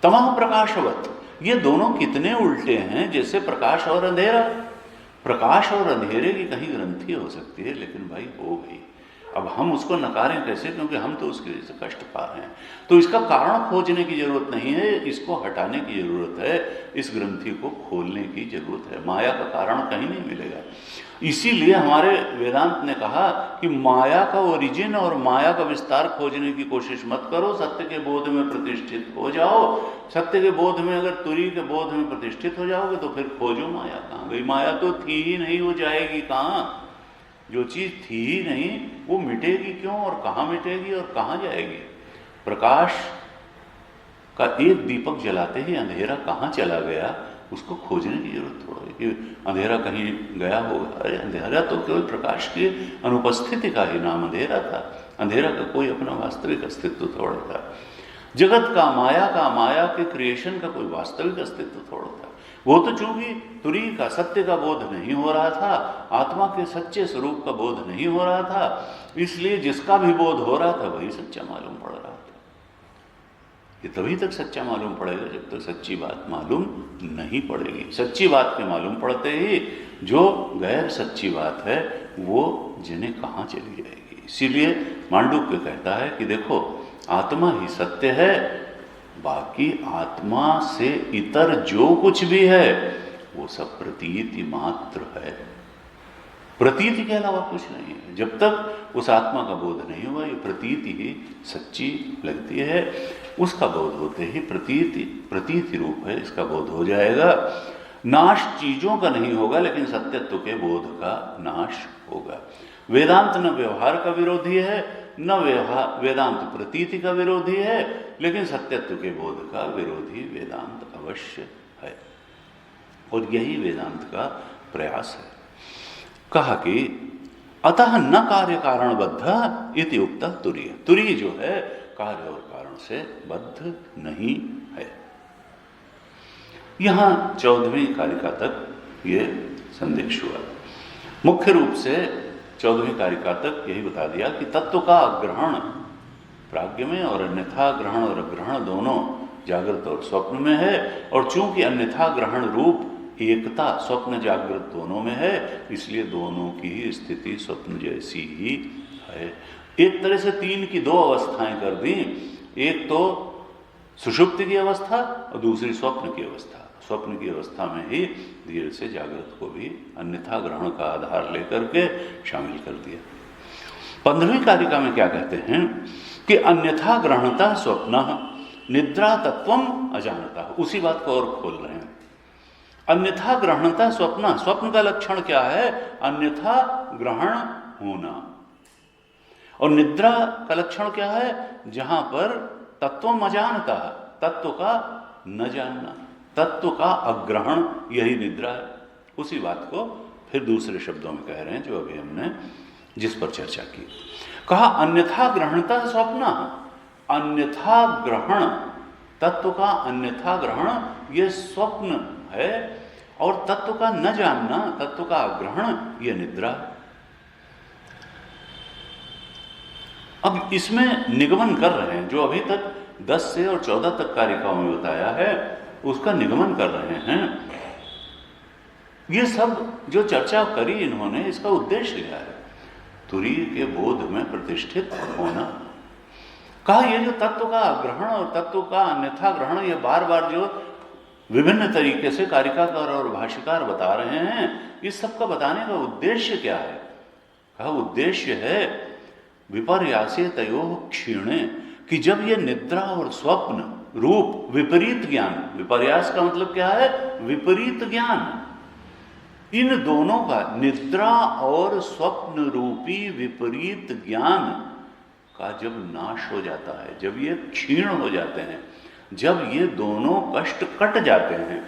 A: तमः प्रकाशवत, ये दोनों कितने उल्टे हैं, जैसे प्रकाश और अंधेरा। प्रकाश और अंधेरे की कहीं ग्रंथि हो सकती है, लेकिन भाई हो गई। अब हम उसको नकारें कैसे, क्योंकि हम तो उसके से कष्ट पा रहे हैं। तो इसका कारण खोजने की जरूरत नहीं है, इसको हटाने की जरूरत है, इस ग्रंथि को खोलने की जरूरत है। माया का कारण कहीं नहीं मिलेगा। इसीलिए हमारे वेदांत ने कहा कि माया का ओरिजिन और माया का विस्तार खोजने की कोशिश मत करो, सत्य के बोध में प्रतिष्ठित हो जाओ। सत्य के बोध में, अगर तुरी के बोध में प्रतिष्ठित हो जाओगे तो फिर खोजो माया कहाँ गई। माया तो थी ही नहीं, वो जाएगी कहाँ। जो चीज थी ही नहीं वो मिटेगी क्यों, और कहाँ मिटेगी और कहाँ जाएगी। प्रकाश का एक दीपक जलाते ही अंधेरा कहाँ चला गया, उसको खोजने की जरूरत थोड़ा है कि अंधेरा कहीं गया होगा। अरे अंधेरा तो केवल प्रकाश की अनुपस्थिति का ही नाम अंधेरा था। अंधेरा का कोई अपना वास्तविक अस्तित्व थोड़ा था। जगत का, माया के क्रिएशन का कोई वास्तविक अस्तित्व थोड़ा था। वो तो चूंकि तुरी का, सत्य का बोध नहीं हो रहा था, आत्मा के सच्चे स्वरूप का बोध नहीं हो रहा था, इसलिए जिसका भी बोध हो रहा था वही सच्चा मालूम पड़ रहा था। ये तभी तक सच्चा मालूम पड़ेगा जब तक सच्ची बात मालूम नहीं पड़ेगी। सच्ची बात के मालूम पड़ते ही जो गैर सच्ची बात है वो जिन्हें कहाँ चली जाएगी। इसीलिए मांडुक्य कहता है कि देखो आत्मा ही सत्य है, बाकी आत्मा से इतर जो कुछ भी है वो सब प्रतीति मात्र है। प्रतीति के अलावा कुछ नहीं है। जब तक उस आत्मा का बोध नहीं हुआ ये प्रतीति ही सच्ची लगती है। उसका बोध होते ही प्रतीति रूप है, इसका बोध हो जाएगा। नाश चीजों का नहीं होगा, लेकिन सत्यत्व के बोध का नाश होगा। वेदांत न व्यवहार का विरोधी है, न वेदांत प्रतीति का विरोधी है, लेकिन सत्यत्व के बोध का विरोधी वेदांत अवश्य है। और यही वेदांत का प्रयास है। कहा कि अतः न कार्य कारणबद्ध इति उक्तः तुरीय। तुरीय जो है कार्य और कारण से बद्ध नहीं है। यहां 14वीं कारिका तक ये संदेश हुआ। मुख्य रूप से 14वीं कारिका तक यही बता दिया कि तत्व का ग्रहण प्राज्ञ में और अन्यथा ग्रहण और अग्रहण दोनों जागृत और स्वप्न में है। और चूंकि अन्यथा ग्रहण रूप एकता स्वप्न जागृत दोनों में है, इसलिए दोनों की स्थिति स्वप्न जैसी ही है। एक तरह से 3 की 2 अवस्थाएं कर दी। एक तो सुषुप्ति की अवस्था और दूसरी स्वप्न की अवस्था। स्वप्न की अवस्था में ही धीरे से जागृत को भी अन्यथा ग्रहण का आधार लेकर के शामिल कर दिया। 15वीं कारिका में क्या कहते हैं कि अन्यथा ग्रहणता स्वप्न निद्रा तत्वम अजानता। उसी बात को और खोल रहे हैं। अन्यथा ग्रहणता स्वप्न, स्वप्न का लक्षण क्या है? अन्यथा ग्रहण होना। और निद्रा का लक्षण क्या है? जहां पर तत्वम अजानता, तत्व का न जानना, तत्व का अग्रहण, यही निद्रा है। उसी बात को फिर दूसरे शब्दों में कह रहे हैं जो अभी हमने जिस पर चर्चा की। कहा अन्यथा ग्रहणता स्वप्न, अन्यथा ग्रहण, तत्व का अन्यथा ग्रहण ये स्वप्न है, और तत्व का न जानना, तत्व का ग्रहण ये निद्रा। अब इसमें निगमन कर रहे हैं जो अभी तक 10 से और 14 तक कारिकाओं में बताया है, उसका निगमन कर रहे हैं। ये सब जो चर्चा करी इन्होंने, इसका उद्देश्य क्या है? तुरीय के बोध में प्रतिष्ठित होना। कहा ये जो तत्व का ग्रहण और तत्व का अन्यथा ग्रहण, ये बार बार जो विभिन्न तरीके से कारिकाकार और भाष्यकार बता रहे हैं, इस सब का बताने का उद्देश्य क्या है? कहा उद्देश्य है विपर्यासे तयोः क्षीणे, कि जब ये निद्रा और स्वप्न रूप विपरीत ज्ञान, विपर्यास का मतलब क्या है? विपरीत ज्ञान। इन दोनों का, निद्रा और स्वप्न रूपी विपरीत ज्ञान का जब नाश हो जाता है, जब ये क्षीण हो जाते हैं, जब ये दोनों कष्ट कट जाते हैं,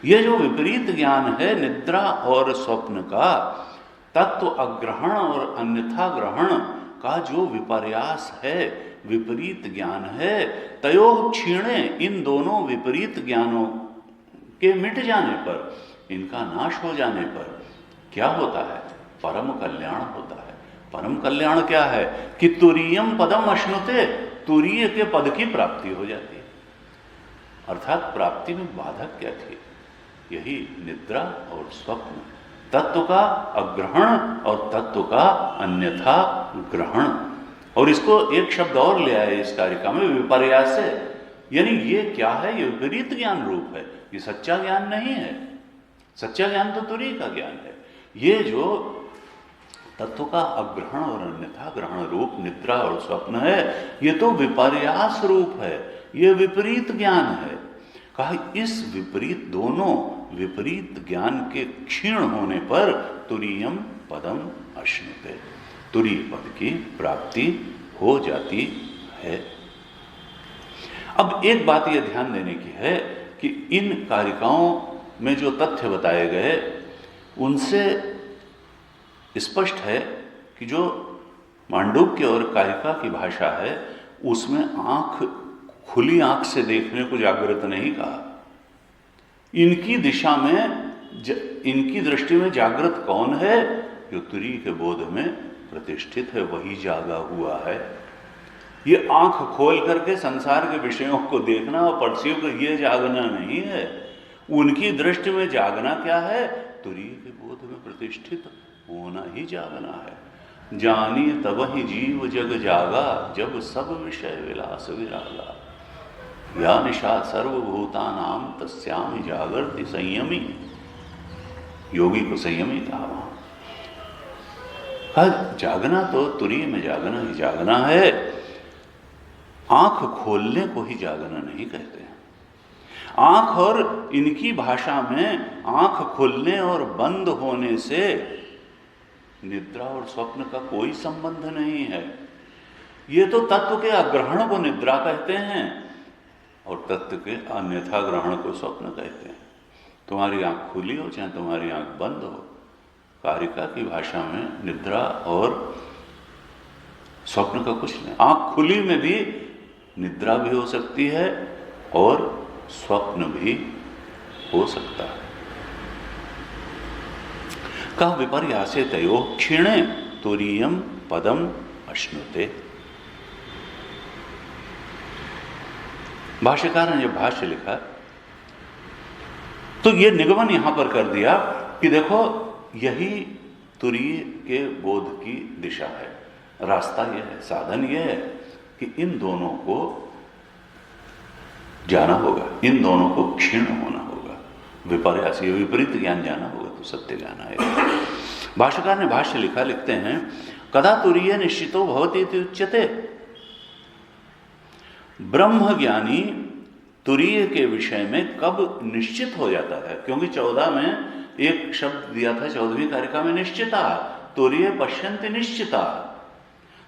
A: ये जो विपरीत ज्ञान है निद्रा और स्वप्न का, तत्व अग्रहण और अन्यथा ग्रहण का जो विपर्यास है, विपरीत ज्ञान है, तयोः क्षीणे, इन दोनों विपरीत ज्ञानों के मिट जाने पर, इनका नाश हो जाने पर क्या होता है? परम कल्याण होता है। परम कल्याण क्या है? कि तुरीयम पदम अश्नुते, तुरीय के पद की प्राप्ति हो जाती है। अर्थात प्राप्ति में बाधक क्या थी? यही निद्रा और स्वप्न, तत्व का अग्रहण और तत्व का अन्यथा ग्रहण। और इसको एक शब्द और ले आए इस कारिका में, विपर्यास से, यानी ये क्या है? ये विपरीत ज्ञान रूप है, ये सच्चा ज्ञान नहीं है। सच्चा ज्ञान तो तुरीय का ज्ञान है। ये जो तत्व का अग्रहण और अन्यथा ग्रहण रूप निद्रा और स्वप्न है, ये तो विपर्यास रूप है, ये विपरीत ज्ञान है। कहा इस विपरीत, दोनों विपरीत ज्ञान के क्षीण होने पर तुरीयम पदम अश्नुते, तुरीय पद की प्राप्ति हो जाती है। अब एक बात यह ध्यान देने की है कि इन कारिकाओं में जो तथ्य बताए गए, उनसे स्पष्ट है कि जो मांडुक्य और कारिका की भाषा है, उसमें आंख, खुली आंख से देखने को जागृत नहीं कहा। इनकी दिशा में, इनकी दृष्टि में जागृत कौन है? जो तुरीय के बोध में प्रतिष्ठित है, वही जागा हुआ है। ये आंख खोल करके संसार के विषयों को देखना और परसियों को ये जागना नहीं है। उनकी दृष्टि में जागना क्या है? तुरीय के बोध में प्रतिष्ठित होना ही जागना है। जानी तब ही जीव जग जागा, जब सब विषय विलास विरागा। या निशा सर्वभूतानाम तस्याम जागृति संयमी। योगी को संयमी कहा वहां। जागना तो तुरीय में जागना ही जागना है, आंख खोलने को ही जागना नहीं कहते हैं। आंख और इनकी भाषा में आंख खुलने और बंद होने से निद्रा और स्वप्न का कोई संबंध नहीं है। ये तो तत्व के अग्रहण को निद्रा कहते हैं और तत्व के अन्यथा ग्रहण को स्वप्न कहते हैं। तुम्हारी आंख खुली हो चाहे तुम्हारी आंख बंद हो, कारिका की भाषा में निद्रा और स्वप्न का कुछ नहीं। आंख खुली में भी निद्रा भी हो सकती है और स्वप्न भी हो सकता है। कहा विपर्यासे तयोः क्षीणे तुरीयम पदम अश्नुते। भाष्यकार ने जब भाष्य लिखा तो ये निगमन यहां पर कर दिया कि देखो यही तुरीय के बोध की दिशा है, रास्ता यह है, साधन यह है कि इन दोनों को जाना होगा, इन दोनों को क्षीण होना होगा, विपर्यास, ये विपरीत ज्ञान जाना होगा तो सत्य ज्ञान आएगा। भाष्यकार ने भाष्य लिखा, लिखते हैं कदा तुरीय निश्चितो भवति इति उच्यते। ब्रह्म ज्ञानी तुरीय के विषय में कब निश्चित हो जाता है? क्योंकि 14 में एक शब्द दिया था, 14वीं कारिका में निश्चिता, तुरीय पश्यन्ति निश्चिता।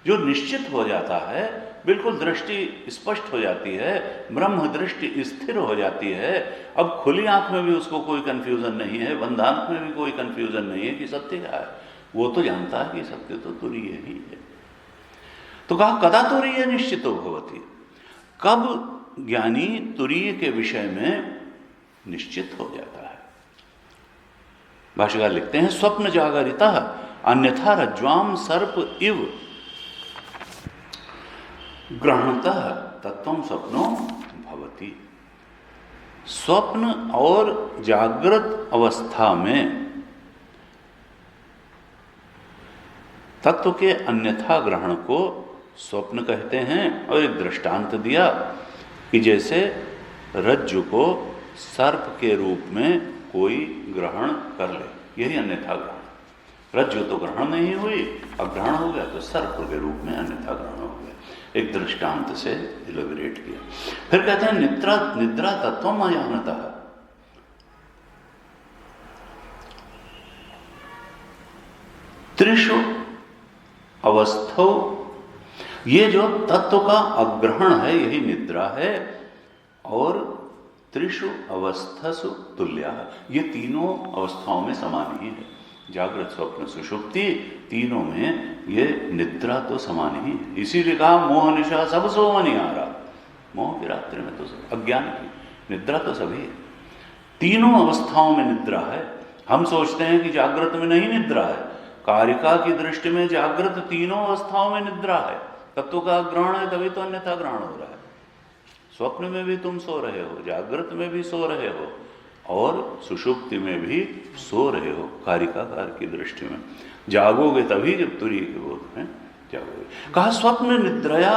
A: जो निश्चित हो जाता है, बिल्कुल दृष्टि स्पष्ट हो जाती है, ब्रह्म दृष्टि स्थिर हो जाती है। अब खुली आंख में भी उसको कोई कंफ्यूजन नहीं है, बंद आंख में भी कोई कंफ्यूजन नहीं है कि सत्य क्या है। वो तो जानता है कि सत्य तो तुरीय ही है। तो कहा कदा तुरीय निश्चितो भवति, कब ज्ञानी तुरीय के विषय में निश्चित हो जाता है। भाष्यकार लिखते हैं स्वप्न जागरिता अन्यथा रज्ज्वाम सर्प इव ग्रहणतः तत्वं स्वप्नो भवति। स्वप्न और जागृत अवस्था में तत्व के अन्यथा ग्रहण को स्वप्न कहते हैं। और एक दृष्टांत दिया कि जैसे रज्जु को सर्प के रूप में कोई ग्रहण कर ले, यही अन्यथा ग्रहण। रज्जु तो ग्रहण नहीं हुई, अब ग्रहण हो गया तो सर्प के रूप में अन्यथा ग्रहण हो गया। एक दृष्टांत से इलेबोरेट किया। फिर कहते हैं निद्रा तत्वम अजानतः। त्रिषु अवस्थो, ये जो तत्व का अग्रहण है यही निद्रा है। और त्रिषु अवस्थसु तुल्या, ये तीनों अवस्थाओं में समान ही है। जागृत स्वप्न सुषुप्ति तीनों में ये निद्रा तो समान ही है। इसीलिए कहा मोह निशा सब सो नहीं आ रहा। मोह की रात्रि में तो अज्ञान की निद्रा तो सभी है, तीनों अवस्थाओं में निद्रा है। हम सोचते हैं कि जागृत में नहीं निद्रा है। कारिका की दृष्टि में जागृत तीनों अवस्थाओं में निद्रा है। तत्व का ग्रहण है तभी तो अन्यथा ग्रहण हो रहा है। स्वप्न में भी तुम सो रहे हो, जागृत में भी सो रहे हो और सुषुप्ति में भी सो रहे हो। कारिकाकार की दृष्टि में जागोगे तभी जब तुरीय के बोध में जागोगे। कहा स्वप्न निद्रया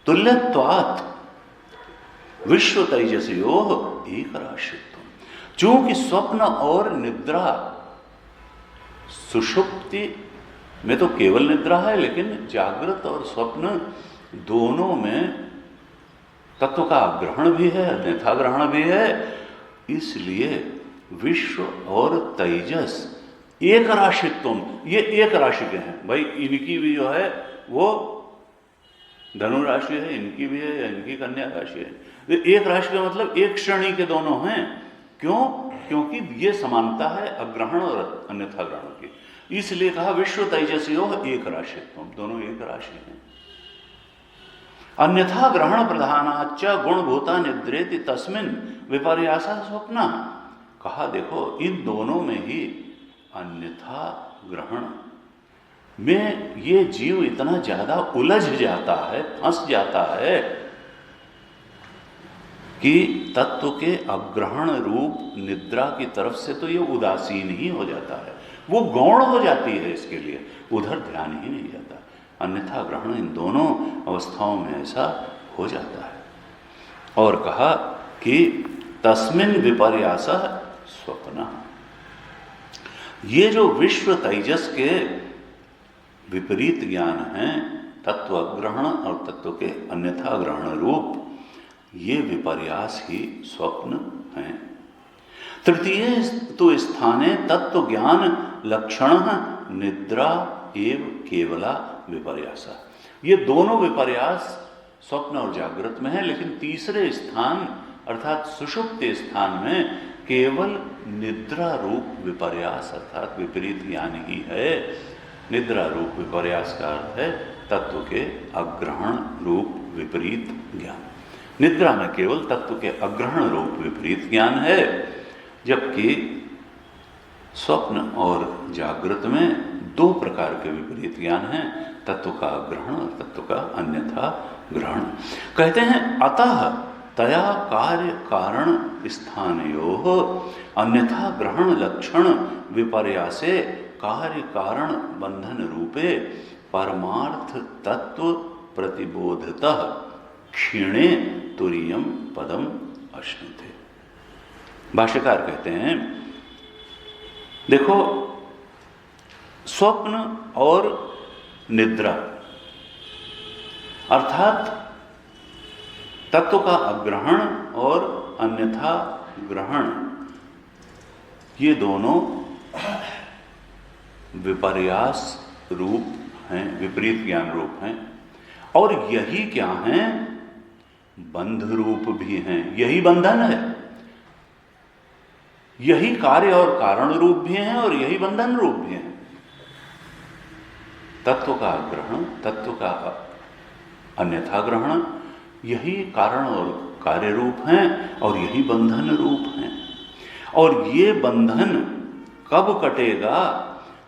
A: तुल्यत्वात् विश्व तेजसयोः एक राशित्वम। चूंकि स्वप्न और निद्रा, सुषुप्ति में तो केवल निद्रा है, लेकिन जागृत और स्वप्न दोनों में तत्व का ग्रहण भी है, अन्यथा ग्रहण भी है। इसलिए विश्व और तेजस एक राशित्वम, ये एक राशि के हैं। भाई इनकी भी जो है वो धनु राशि है, इनकी भी है, इनकी कन्या राशि है। एक राशि का मतलब एक श्रेणी के दोनों हैं। क्यों? क्योंकि ये समानता है अग्रहण और अन्यथा ग्रहण की। इसलिए कहा विश्व तेजसयोः एक राशित्वम, दोनों एक राशि हैं। अन्यथा ग्रहण प्रधानाच्च गुणभूता निद्रेति तस्मिन् विपर्यासा स्वप्न। कहा देखो इन दोनों में ही अन्यथा ग्रहण में ये जीव इतना ज्यादा उलझ जाता है, फंस जाता है कि तत्व के अग्रहण रूप निद्रा की तरफ से तो ये उदासीन ही हो जाता है, वो गौण हो जाती है, इसके लिए उधर ध्यान ही नहीं जाता। अन्यथा ग्रहण इन दोनों अवस्थाओं में ऐसा हो जाता है। और कहा कि तस्मिन् विपर्यासः स्वप्न, ये जो विश्व तेजस के विपरीत ज्ञान हैं, तत्व ग्रहण और तत्व के अन्यथा ग्रहण रूप, ये विपर्यास ही स्वप्न हैं। तृतीय तो स्थाने तत्व ज्ञान लक्षण निद्रा एव केवला विपर्यासा। ये दोनों विपर्यास स्वप्न और जागृत में है, लेकिन तीसरे स्थान अर्थात सुषुप्ति स्थान में केवल निद्रा रूप विपर्यास अर्थात विपरीत ज्ञान ही है। निद्रा रूप विपर्यास का अर्थ है तत्व के अग्रहण रूप विपरीत ज्ञान। निद्रा में केवल तत्व के अग्रहण रूप विपरीत ज्ञान है, जबकि स्वप्न और जागृत में दो प्रकार के विपरीत ज्ञान हैं, तत्व का ग्रहण और तत्व का अन्यथा ग्रहण। कहते हैं अतः तया कार्य कारण स्थानयोः अन्यथा ग्रहण लक्षण विपर्यासे कार्य कारण बंधन रूपे परमार्थ तत्व प्रतिबोधतः क्षीणे तुरीयम पदम अश्नुते। भाष्यकार कहते हैं देखो स्वप्न और निद्रा अर्थात तत्व का अग्रहण और अन्यथा ग्रहण, ये दोनों विपर्यास रूप हैं, विपरीत ज्ञान रूप हैं। और यही क्या हैं? बंध रूप भी हैं। यही बंधन है, यही कार्य और कारण रूप भी हैं और यही बंधन रूप भी हैं। तत्व का ग्रहण, तत्व का अन्यथा ग्रहण, यही कारण और कार्य रूप हैं और यही बंधन रूप हैं। और ये बंधन कब कटेगा?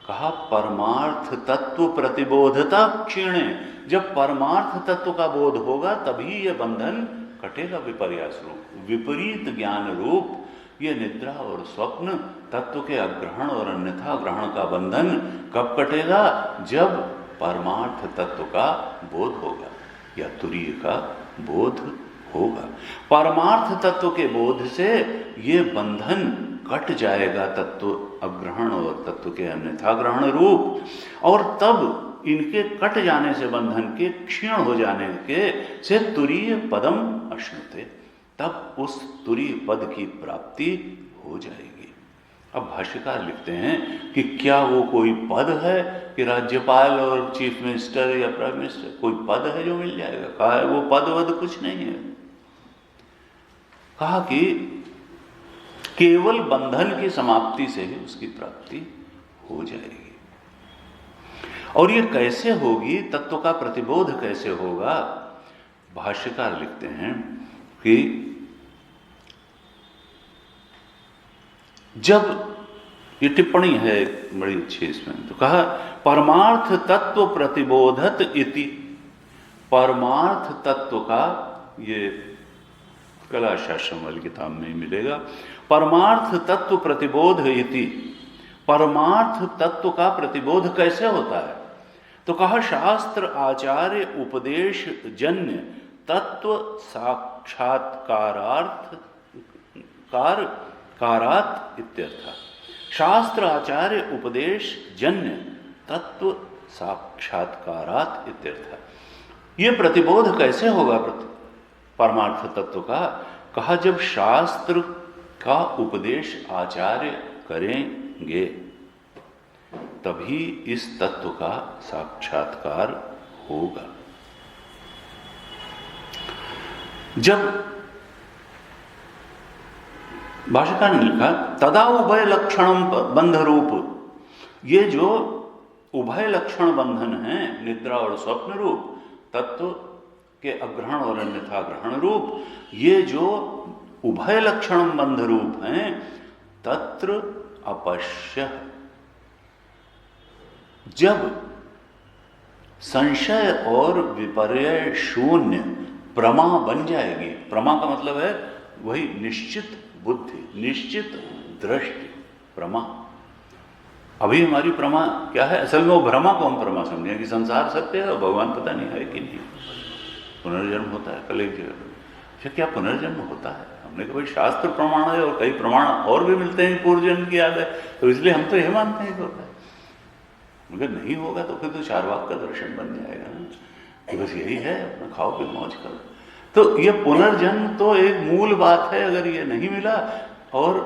A: कहा परमार्थ तत्व प्रतिबोधता क्षीणे। जब परमार्थ तत्व का बोध होगा तभी ये बंधन कटेगा विपर्यास रूप, विपरीत ज्ञान रूप ये निद्रा और स्वप्न तत्व के अग्रहण और अन्यथा ग्रहण का बंधन कब कटेगा? जब परमार्थ तत्व का बोध होगा या तुरीय का बोध होगा। परमार्थ तत्व के बोध से ये बंधन कट जाएगा, तत्व अग्रहण और तत्व के अन्यथा ग्रहण रूप, और तब इनके कट जाने से, बंधन के क्षीण हो जाने के से तुरीय पदम अश्नुते, तब उस तुरीय पद की प्राप्ति हो जाएगी। अब भाष्यकार लिखते हैं कि क्या वो कोई पद है कि राज्यपाल और चीफ मिनिस्टर या प्राइम मिनिस्टर कोई पद है जो मिल जाएगा? कहा है वो पद वद कुछ नहीं है। कहा कि केवल बंधन की समाप्ति से ही उसकी प्राप्ति हो जाएगी। और ये कैसे होगी, तत्व का प्रतिबोध कैसे होगा? भाष्यकार लिखते हैं कि जब, ये टिप्पणी है बड़ी अच्छी इसमें, तो कहा परमार्थ तत्व प्रतिबोधत इति, परमार्थ तत्व का, ये कला शास्त्र वाली किताब में ही मिलेगा, परमार्थ तत्व प्रतिबोध इति, परमार्थ तत्व का प्रतिबोध कैसे होता है? तो कहा शास्त्र आचार्य उपदेश जन्य तत्व साक्षात्कारार्थ कारात इत्यर्थ। शास्त्र आचार्य उपदेश जन्य तत्व साक्षात्कारात इत्यर्थ। ये प्रतिबोध कैसे होगा परमार्थ तत्व का? कहा जब शास्त्र का उपदेश आचार्य करेंगे तभी इस तत्व का साक्षात्कार होगा। जब भाष्यकार ने लिखा तदा उभय लक्षणम बंध रूप, ये जो उभय लक्षण बंधन है निद्रा और स्वप्न रूप, तत्व के अग्रहण और अन्यथा ग्रहण रूप, ये जो उभय लक्षण बंध रूप हैं, तत्र अपश्य, जब संशय और विपर्य शून्य प्रमा बन जाएगी। प्रमा का मतलब है वही निश्चित बुद्धि, निश्चित दृष्टि, प्रमा। अभी हमारी प्रमा क्या है? असल में वो भ्रमा को हम प्रमा समझें कि संसार सत्य है और भगवान पता नहीं है कि नहीं, पुनर्जन्म होता है, कल एक जगह क्या पुनर्जन्म होता है? हमने कहा भाई शास्त्र प्रमाण है और कई प्रमाण और भी मिलते हैं पूर्व जन्म की याद है, तो इसलिए हम तो यह मानते हैं कि होता है। मगर नहीं होगा तो फिर तो चारवाक का दर्शन बन जाएगा ना कि बस यही है, अपना खाओ पे मौज करो। तो ये पुनर्जन्म तो एक मूल बात है। अगर ये नहीं मिला और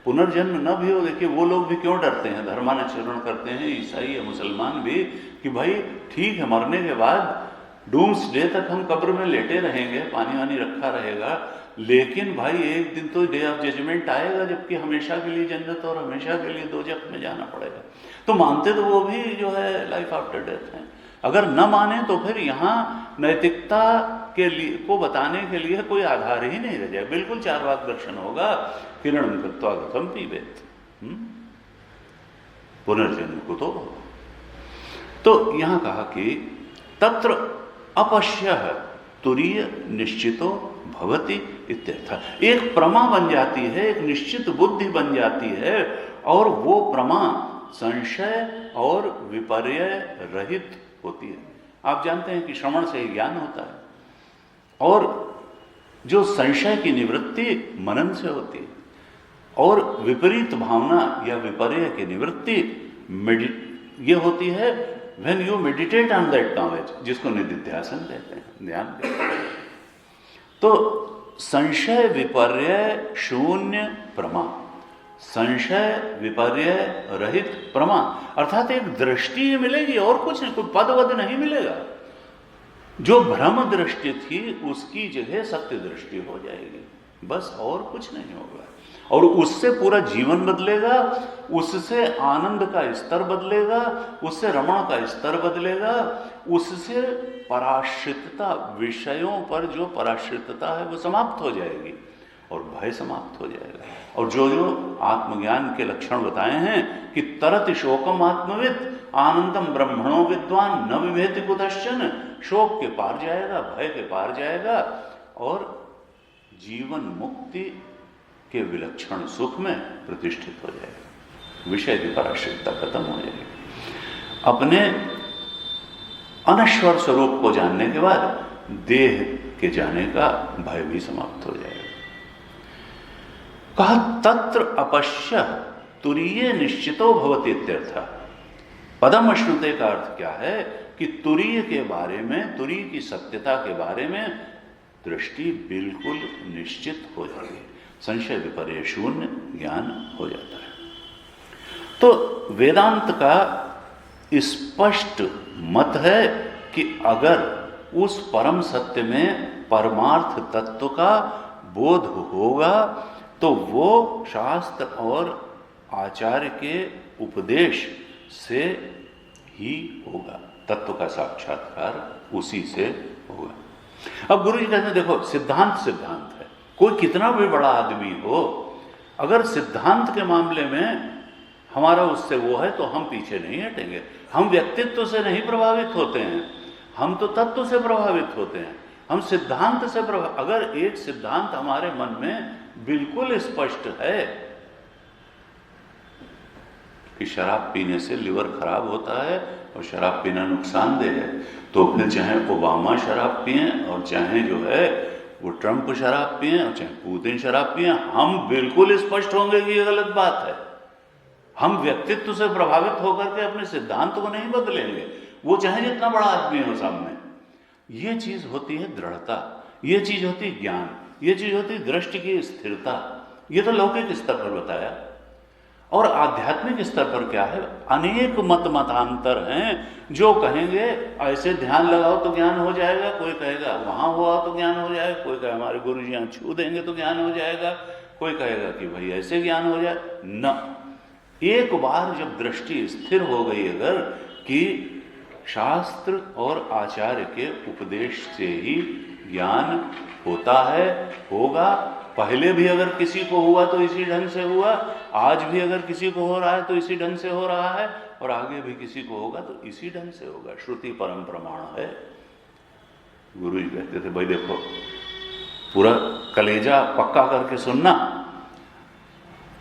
A: पुनर्जन्म न भी हो, देखिए वो लोग भी क्यों डरते हैं, धर्मानुचरण करते हैं ईसाई या मुसलमान भी, कि भाई ठीक है मरने के बाद डूम्स डे तक हम कब्र में लेटे रहेंगे, पानी वानी रखा रहेगा, लेकिन भाई एक दिन तो डे ऑफ जजमेंट आएगा जबकि हमेशा के लिए जन्नत और हमेशा के लिए दोजख में जाना पड़ेगा। तो मानते तो वो भी जो है लाइफ आफ्टर डेथ है। अगर न माने तो फिर यहाँ नैतिकता के लिए को बताने के लिए कोई आधार ही नहीं रह जाए, बिल्कुल चारवाक दर्शन होगा। किरणं कृत्वा गतं पीबेत, पुनर्जन्म को तो यहाँ कहा कि तत्र अपश्यः तुरीय निश्चितो भवति इत्यर्थ। एक प्रमा बन जाती है, एक निश्चित बुद्धि बन जाती है, और वो प्रमा संशय और विपर्य रहित होती है। आप जानते हैं कि श्रवण से ही ज्ञान होता है, और जो संशय की निवृत्ति मनन से होती है, और विपरीत भावना या विपर्य की निवृत्ति ये होती है when you meditate on that knowledge, जिसको निधिध्यासन कहते हैं, ध्यान कहते हैं। तो संशय विपर्य शून्य प्रमा, संशय विपर्य रहित प्रमा, अर्थात एक दृष्टि मिलेगी और कुछ नहीं, कोई पद वद नहीं मिलेगा। जो भ्रम दृष्टि थी उसकी जगह सत्य दृष्टि हो जाएगी, बस और कुछ नहीं होगा। और उससे पूरा जीवन बदलेगा, उससे आनंद का स्तर बदलेगा, उससे रमण का स्तर बदलेगा, उससे पराश्रितता, विषयों पर जो पराश्रितता है वो समाप्त हो जाएगी और भय समाप्त हो जाएगा। और जो जो आत्मज्ञान के लक्षण बताए हैं कि तरत शोकम आत्मविद आनंदम ब्रह्मणो विद्वान न विभेति कुतश्चन, शोक के पार जाएगा, भय के पार जाएगा और जीवन मुक्ति के विलक्षण सुख में प्रतिष्ठित हो जाएगा, विषय की पराश्रितता खत्म हो जाएगी। अपने अनश्वर स्वरूप को जानने के बाद देह के जाने का भय भी समाप्त हो जाएगा। कहा तत्र अपश्य तुरीय निश्चितो भवति इत्यर्थ। पदम अश्नुते का अर्थ क्या है कि तुरीय के बारे में, तुरीय की सत्यता के बारे में दृष्टि बिल्कुल निश्चित हो जाती है, संशय विपर्य शून्य ज्ञान हो जाता है। तो वेदांत का स्पष्ट मत है कि अगर उस परम सत्य में परमार्थ तत्व का बोध होगा तो वो शास्त्र और आचार्य के उपदेश से ही होगा, तत्व का साक्षात्कार उसी से होगा। अब गुरु जी कहते हैं देखो सिद्धांत सिद्धांत है, कोई कितना भी बड़ा आदमी हो, अगर सिद्धांत के मामले में हमारा उससे वो है तो हम पीछे नहीं हटेंगे। हम व्यक्तित्व से नहीं प्रभावित होते हैं, हम तो तत्व से प्रभावित होते हैं, हम सिद्धांत से अगर एक सिद्धांत हमारे मन में बिल्कुल स्पष्ट है कि शराब पीने से लिवर खराब होता है और शराब पीना नुकसानदेह है, तो फिर चाहे ओबामा शराब पिए और चाहे जो है वो ट्रंप शराब पिए और चाहे पुतिन शराब पिए, हम बिल्कुल स्पष्ट होंगे कि ये गलत बात है। हम व्यक्तित्व से प्रभावित होकर के अपने सिद्धांत को नहीं बदलेंगे, वो चाहे जितना बड़ा आदमी हो सामने। ये चीज होती है दृढ़ता, ये चीज होती है ज्ञान, ये चीज होती है दृष्टि की स्थिरता। ये तो लौकिक स्तर पर बताया, और आध्यात्मिक स्तर पर क्या है, अनेक मतांतर हैं। जो कहेंगे ऐसे ध्यान लगाओ तो ज्ञान हो जाएगा, कोई कहेगा वहां हुआ तो ज्ञान हो जाएगा, कोई कहे हमारे गुरु जी यहाँ छू देंगे तो ज्ञान हो जाएगा, कोई कहेगा कि भाई ऐसे ज्ञान हो जाए। न, एक बार जब दृष्टि स्थिर हो गई अगर कि शास्त्र और आचार्य के उपदेश से ही ज्ञान होता है, होगा, पहले भी अगर किसी को हुआ तो इसी ढंग से हुआ, आज भी अगर किसी को हो रहा है तो इसी ढंग से हो रहा है, और आगे भी किसी को होगा तो इसी ढंग से होगा। श्रुति परम प्रमाण है। गुरु जी कहते थे भाई देखो पूरा कलेजा पक्का करके सुनना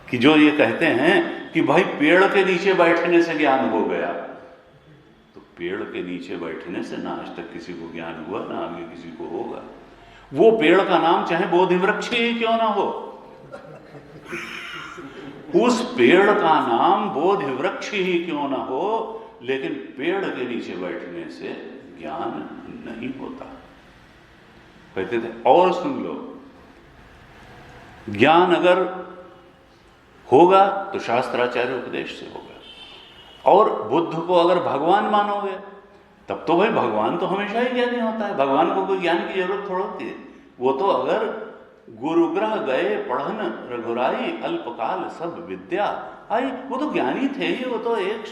A: कि जो ये कहते हैं कि भाई पेड़ के नीचे बैठने से ज्ञान हो गया, तो पेड़ के नीचे बैठने से ना आज तक किसी को ज्ञान हुआ ना आगे किसी को होगा। वो पेड़ का नाम चाहे बोधि वृक्ष ही क्यों ना हो, उस पेड़ का नाम बोधि वृक्ष ही क्यों ना हो, लेकिन पेड़ के नीचे बैठने से ज्ञान नहीं होता। कहते थे और सुन लो, ज्ञान अगर होगा तो शास्त्राचार्य उपदेश से होगा, और बुद्ध को अगर भगवान मानोगे तब तो भाई भगवान तो हमेशा ही ज्ञानी होता है, भगवान को कोई ज्ञान की जरूरत थोड़ी होती है। वो तो अगर गुरुग्रह गए पढ़न रघुराई अल्पकाल सब विद्या आई, वो तो ज्ञानी थे ही। वो तो एक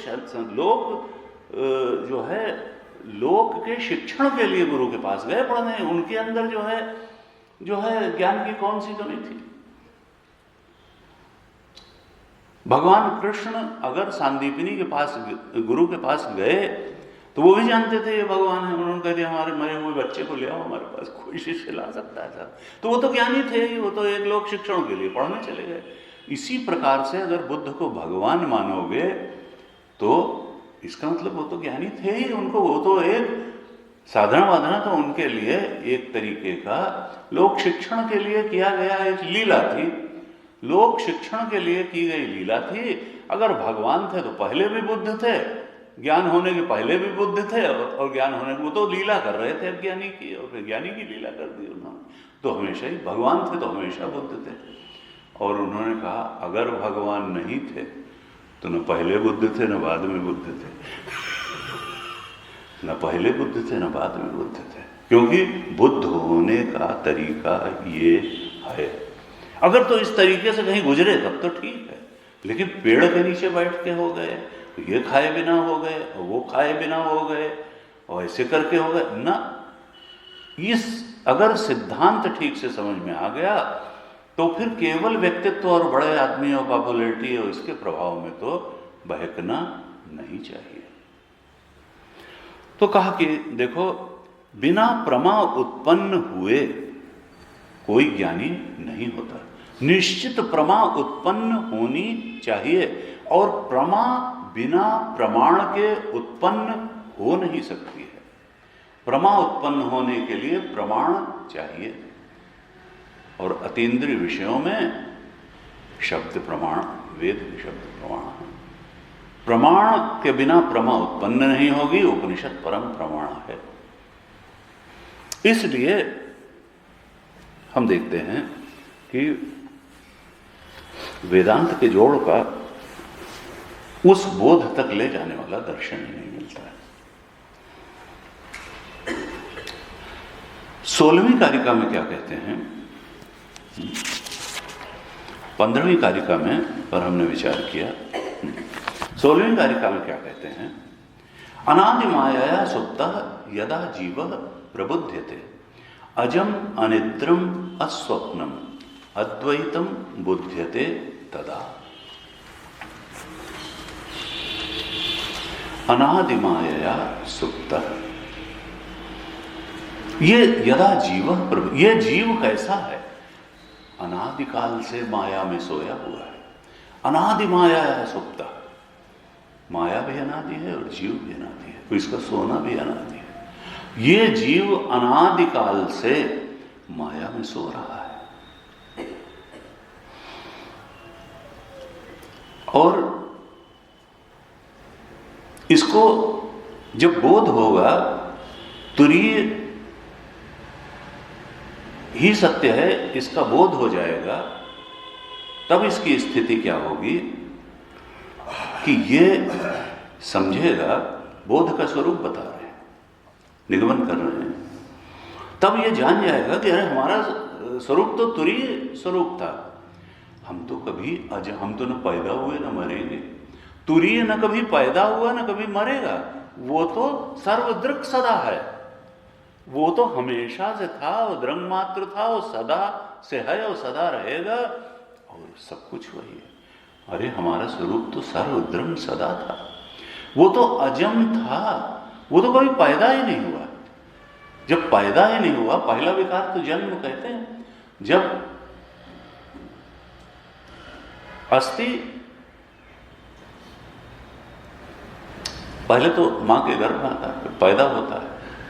A: लोक जो है लोक के शिक्षण के लिए गुरु के पास गए पढ़ने, उनके अंदर जो है ज्ञान की कौन सी कमी थी। भगवान कृष्ण अगर सांदीपनी के पास गुरु के पास गए तो वो भी जानते थे ये भगवान है, उन्होंने कह दिया हमारे मरे हुए बच्चे को ले आओ हमारे पास, कोई शिष्य ला सकता है सर। तो वो तो ज्ञानी थे ही, वो तो एक लोक शिक्षण के लिए पढ़ने चले गए। इसी प्रकार से अगर बुद्ध को भगवान मानोगे तो इसका मतलब वो तो ज्ञानी थे ही, उनको वो तो एक साधना वाधना तो उनके लिए एक तरीके का लोक शिक्षण के लिए किया गया एक लीला थी, लोक शिक्षण के लिए की गई लीला थी। अगर भगवान थे तो पहले भी बुद्ध थे, ज्ञान होने के पहले भी बुद्ध थे, और ज्ञान होने के वो तो लीला कर रहे थे अज्ञानी की, और फिर ज्ञानी की लीला कर दी उन्होंने। तो हमेशा ही भगवान थे तो हमेशा बुद्ध थे। और उन्होंने कहा अगर भगवान नहीं थे तो न पहले बुद्ध थे न बाद में बुद्ध थे, न पहले बुद्ध थे न बाद में बुद्ध थे, क्योंकि बुद्ध होने का तरीका ये है। अगर तो इस तरीके से कहीं गुजरे तब तो ठीक है, लेकिन पेड़ के नीचे बैठ के हो गए, ये खाए बिना हो गए, वो खाए बिना हो गए, और ऐसे करके हो गए ना। इस अगर सिद्धांत ठीक से समझ में आ गया तो फिर केवल व्यक्तित्व और बड़े आदमी और पॉपुलैरिटी और इसके प्रभाव में तो बहकना नहीं चाहिए। तो कहा कि देखो बिना प्रमा उत्पन्न हुए कोई ज्ञानी नहीं होता। निश्चित प्रमा उत्पन्न होनी चाहिए, और प्रमा बिना प्रमाण के उत्पन्न हो नहीं सकती है। प्रमा उत्पन्न होने के लिए प्रमाण चाहिए, और अतीन्द्रिय विषयों में शब्द प्रमाण, वेद के शब्द प्रमाण है। प्रमाण के बिना प्रमा उत्पन्न नहीं होगी। उपनिषद परम प्रमाण है। इसलिए हम देखते हैं कि वेदांत के जोड़ का उस बोध तक ले जाने वाला दर्शन ही नहीं मिलता है। 16वीं कारिका में क्या कहते हैं? 15वीं कारिका में पर हमने विचार किया। 16वीं कारिका में क्या कहते हैं? अनादि माया सुप्तः यदा जीवः प्रबुध्यते अजम अनिद्रम अस्वप्नम अद्वैतम बुध्यते तदा। अनादि माया सुप्तः, ये यदा जीवः प्रबुद्ध, ये जीव कैसा है? अनादिकाल से माया में सोया हुआ है। अनादि माया सुप्तः, माया भी अनादि है और जीव भी अनादि है, तो इसका सोना भी अनादि है। ये जीव अनादिकाल से माया में सो रहा है, और इसको जब बोध होगा तुरीय ही सत्य है, इसका बोध हो जाएगा, तब इसकी स्थिति क्या होगी कि ये समझेगा, बोध का स्वरूप बता रहे हैं, निगमन कर रहे हैं, तब ये जान जाएगा कि अरे हमारा स्वरूप तो तुरीय स्वरूप था। हम तो कभी हम तो न पैदा हुए न मरेंगे। तुरीय न कभी पैदा हुआ न कभी मरेगा, वो तो सर्वदृक् सदा है, वो तो हमेशा से था, वो द्रंग मात्र था, वो सदा से है और सदा रहेगा, और सब कुछ वही है। अरे हमारा स्वरूप तो सर्वद्रंग सदा था, वो तो अजम था, वो तो कभी पैदा ही नहीं हुआ। जब पैदा ही नहीं हुआ, पहला विकार तो जन्म कहते हैं। जब अस्थि पहले तो मां के गर्भ में आता है, फिर पैदा होता है,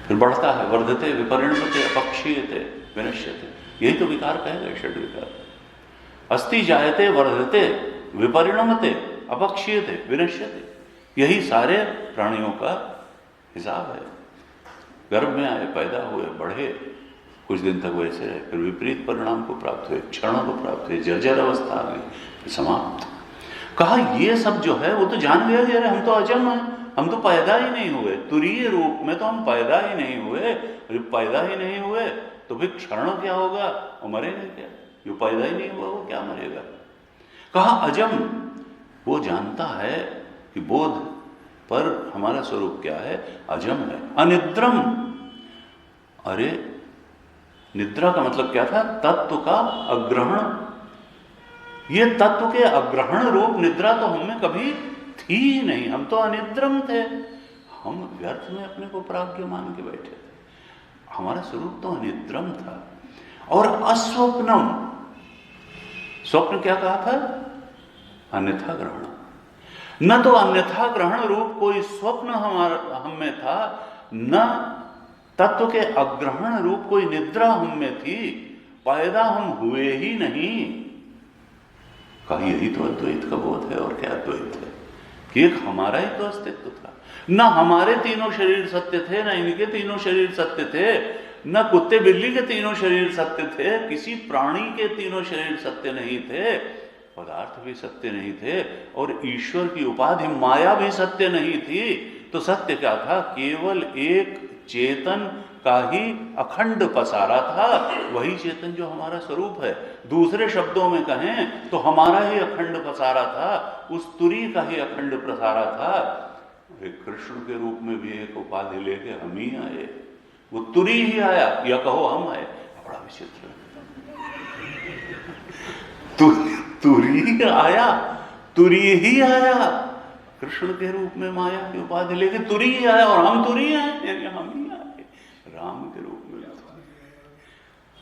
A: फिर बढ़ता है, वर्धते विपरिणमते अपक्षीयते विनश्यते, यही तो विकार कहेगा, षड विकार। अस्थि जायते वर्धते विपरिणमते अपक्षीयते विनश्यते, यही सारे प्राणियों का हिसाब है। गर्भ में आए, पैदा हुए, बढ़े, कुछ दिन तक वैसे रहे, फिर विपरीत परिणाम को प्राप्त हुए, क्षणों को प्राप्त हुए, जर्जर अवस्था आ गई, समाप्त। कहा ये सब जो है वो तो जान गया कि अरे हम तो अजम हैं, हम तो पैदा ही नहीं हुए, तुरीय रूप में तो हम पैदा ही नहीं हुए। पैदा ही नहीं हुए तो फिर क्षण क्या होगा, वो मरेंगे क्या? जो पैदा ही नहीं हुआ वो क्या मरेगा? कहा अजम, वो जानता है कि बोध पर हमारा स्वरूप क्या है, अजम है। अनिद्रम, अरे निद्रा का मतलब क्या था? तत्व का अग्रहण। ये तत्व के अग्रहण रूप निद्रा तो हमें कभी थी ही नहीं, हम तो अनिद्रम थे, हम व्यर्थ में अपने को प्राज्ञ मान के बैठे थे। हमारा स्वरूप तो अनिद्रम था। और अस्वप्नम, स्वप्न क्या कहा था? अन्यथा ग्रहण। न तो अन्यथा ग्रहण रूप कोई स्वप्न हम में था, न तत्व के अग्रहण रूप कोई निद्रा हम में थी, पैदा हम हुए ही नहीं। कहा यही तो अद्वैत का बोध है, और क्या अद्वैत है कि एक हमारा ही तो अस्तित्व था। न हमारे तीनों शरीर सत्य थे, न इनके तीनों शरीर सत्य थे, न कुत्ते बिल्ली के तीनों शरीर सत्य थे, किसी प्राणी के तीनों शरीर सत्य नहीं थे, पदार्थ भी सत्य नहीं थे, और ईश्वर की उपाधि माया भी सत्य नहीं थी। तो सत्य क्या था? केवल एक चेतन का ही अखंड पसारा था, वही चेतन जो हमारा स्वरूप है। दूसरे शब्दों में कहें तो हमारा ही अखंड पसारा था, उस तुरी का ही अखंड प्रसारा था। कृष्ण के रूप में भी एक उपाधि लेके हम ही आए, वो तुरी ही आया, या कहो हम आए। बड़ा विचित्र, तुरी आया, तुरी ही आया, कृष्ण के रूप में माया की उपाधि लेके तुरी ही आया, और हम तुरी हैं, यानी हम ही आए राम के रूप में।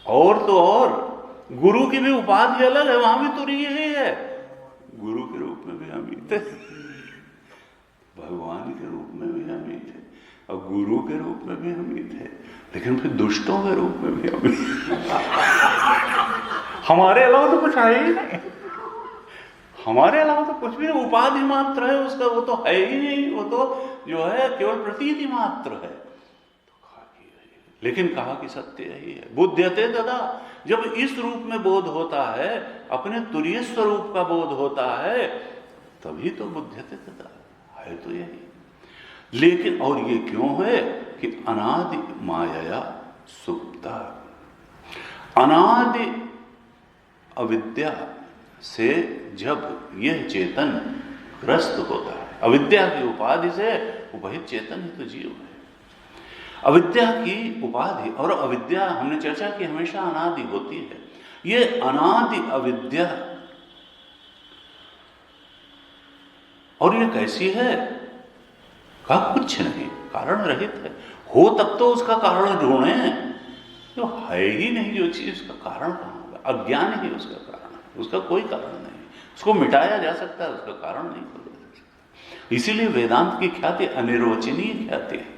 A: और तो और गुरु की भी उपाधि अलग है, वहां भी तुरीय ही है। गुरु के रूप में भी अमित है, भगवान के रूप में भी अमित है, और गुरु के रूप में भी अमित है, लेकिन फिर दुष्टों के रूप में भी अमित हमारे अलावा तो कुछ है ही नहीं, हमारे अलावा तो कुछ भी नहीं, उपाधि मात्र है उसका, वो तो है ही नहीं, वो तो जो है केवल प्रतीति मात्र है। लेकिन कहा कि सत्य यही है। बुध्यते तदा, जब इस रूप में बोध होता है, अपने तुरीय स्वरूप का बोध होता है, तभी तो बुध्यते तदा है तो यही। लेकिन और ये क्यों है कि अनादि माया सुप्ता, अनादि अविद्या से जब यह चेतन ग्रस्त होता है, अविद्या की उपाधि से उपहित चेतन ही तो जीव है। अविद्या की उपाधि, और अविद्या हमने चर्चा की हमेशा अनादि होती है। ये अनादि अविद्या, और ये कैसी है? कहा कुछ नहीं, कारण रहित है। हो तब तो उसका कारण ढूंढे, जो है ही नहीं जो चीज, उसका कारण कहां होगा? अज्ञान ही उसका कारण है, उसका कोई कारण नहीं। उसको मिटाया जा सकता है, उसका कारण नहीं खोजा जा सकता। इसीलिए वेदांत की ख्याति अनिर्वचनीय ख्याति है,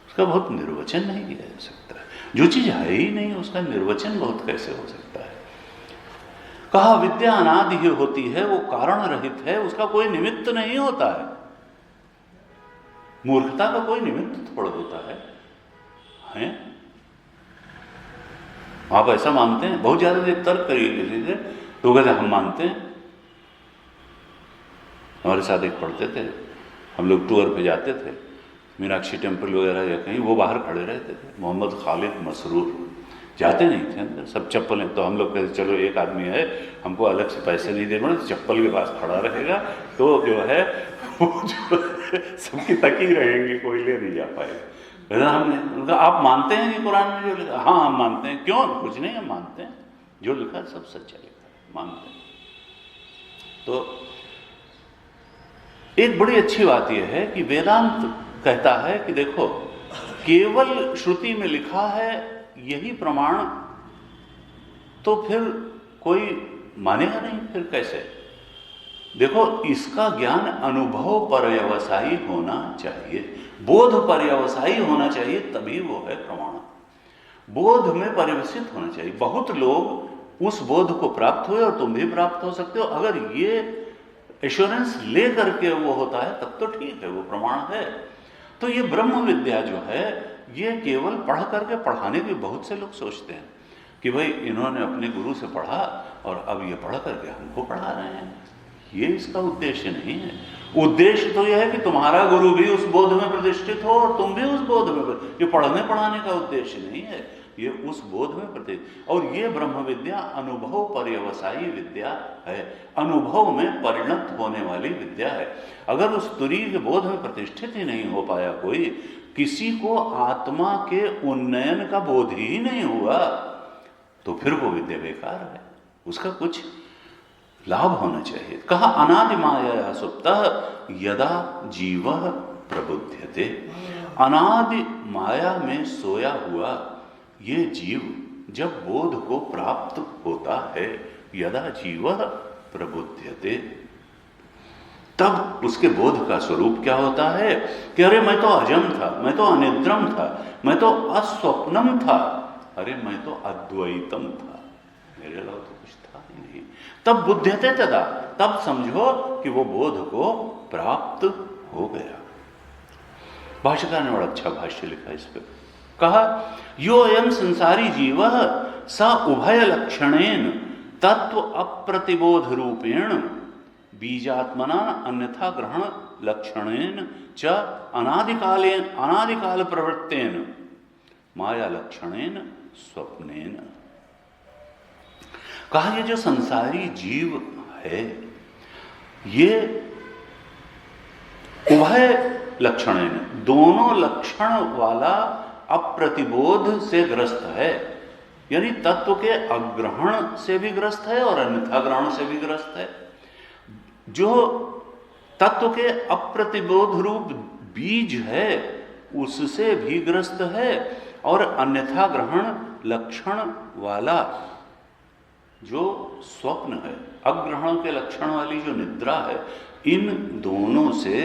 A: उसका बहुत निर्वचन नहीं किया जा सकता है। जो चीज है ही नहीं उसका निर्वचन बहुत कैसे हो सकता है? कहा विद्या अनादि ही होती है, वो कारण रहित है, उसका कोई निमित्त नहीं होता है। मूर्खता का कोई निमित्त थोड़ा होता है? आप ऐसा मानते हैं? बहुत ज्यादा देर तर्क करिए किसी से, तो कहते हम मानते हैं। हमारे साथ एक पढ़ते थे, हम लोग टूर पे जाते थे, मीनाक्षी टेम्पल वगैरह या कहीं, वो बाहर खड़े रहते थे। मोहम्मद खालिद मसरूर जाते नहीं थे अंदर, सब चप्पलें। तो हम लोग कहते चलो एक आदमी है, हमको अलग से पैसे नहीं देने, चप्पल के पास खड़ा रहेगा, तो जो है वो जो सबकी तकी रहेंगे, कोई ले नहीं जा पाएगा। हमने उनका, आप मानते हैं कि कुरान में जो लिखा? हाँ हम मानते हैं। क्यों? कुछ नहीं, हम मानते हैं, जो लिखा है सब सच्चा लिखा है, मानते हैं। तो एक बड़ी अच्छी बात यह है कि वेदांत कहता है कि देखो, केवल श्रुति में लिखा है यही प्रमाण, तो फिर कोई मानेगा नहीं, फिर कैसे? देखो, इसका ज्ञान अनुभव पर्यवसायी होना चाहिए, बोध पर्यवसायी होना चाहिए, तभी वो है प्रमाण। बोध में पर्यवसित होना चाहिए। बहुत लोग उस बोध को प्राप्त हुए, और तुम भी प्राप्त हो सकते हो। अगर ये एश्योरेंस ले करके वो होता है तब तो ठीक है, वो प्रमाण है। तो ये ब्रह्म विद्या जो है, ये केवल पढ़ करके, पढ़ाने के बहुत से लोग सोचते हैं कि भाई इन्होंने अपने गुरु से पढ़ा और अब ये पढ़ करके हमको पढ़ा रहे हैं। ये इसका उद्देश्य नहीं है। उद्देश्य तो यह है कि तुम्हारा गुरु भी उस बोध में प्रतिष्ठित हो और तुम भी उस बोध में। ये पढ़ने पढ़ाने का उद्देश्य नहीं है, ये उस बोध में प्रतिष्ठित। और ये ब्रह्म विद्या अनुभव पर्यवसायी विद्या है, अनुभव में परिणत होने वाली विद्या है। अगर उस तुरीय बोध में प्रतिष्ठित ही नहीं हो पाया कोई, किसी को आत्मा के उन्नयन का बोध ही नहीं हुआ, तो फिर वो विद्या बेकार है, उसका कुछ लाभ होना चाहिए। कहा अनादि माया सुप्तः यदा जीवः प्रबुध्यते, अनादि माया में सोया हुआ ये जीव जब बोध को प्राप्त होता है, यदा जीवः प्रबुध्यते, तब उसके बोध का स्वरूप क्या होता है कि अरे मैं तो अजम था, मैं तो अनिद्रम था, मैं तो अस्वप्नम था, अरे मैं तो अद्वैतम था, मेरे अलावा तो कुछ था ही नहीं। तब बुध्यते तदा, तब समझो कि वो बोध को प्राप्त हो गया। भाष्यकार ने बड़ा अच्छा भाष्य लिखा इस पे। कहा यो अयम संसारी जीवः स उभय लक्षणेन तत्व अप्रतिबोध रूपेण बीजात्मना अन्यथा ग्रहण लक्षणेन च अनादिकाल प्रवृत्तेन माया लक्षणेन स्वप्नेन। कहा ये जो संसारी जीव है, ये उभय लक्षणेन, दोनों लक्षण वाला अप्रतिबोध से ग्रस्त है, यानी तत्व के अग्रहण से भी ग्रस्त है और अन्यथा ग्रहण से भी ग्रस्त है। जो तत्व के अप्रतिबोध रूप बीज है उससे भी ग्रस्त है, और अन्यथा ग्रहण लक्षण वाला जो स्वप्न है, अग्रहण के लक्षण वाली जो निद्रा है, इन दोनों से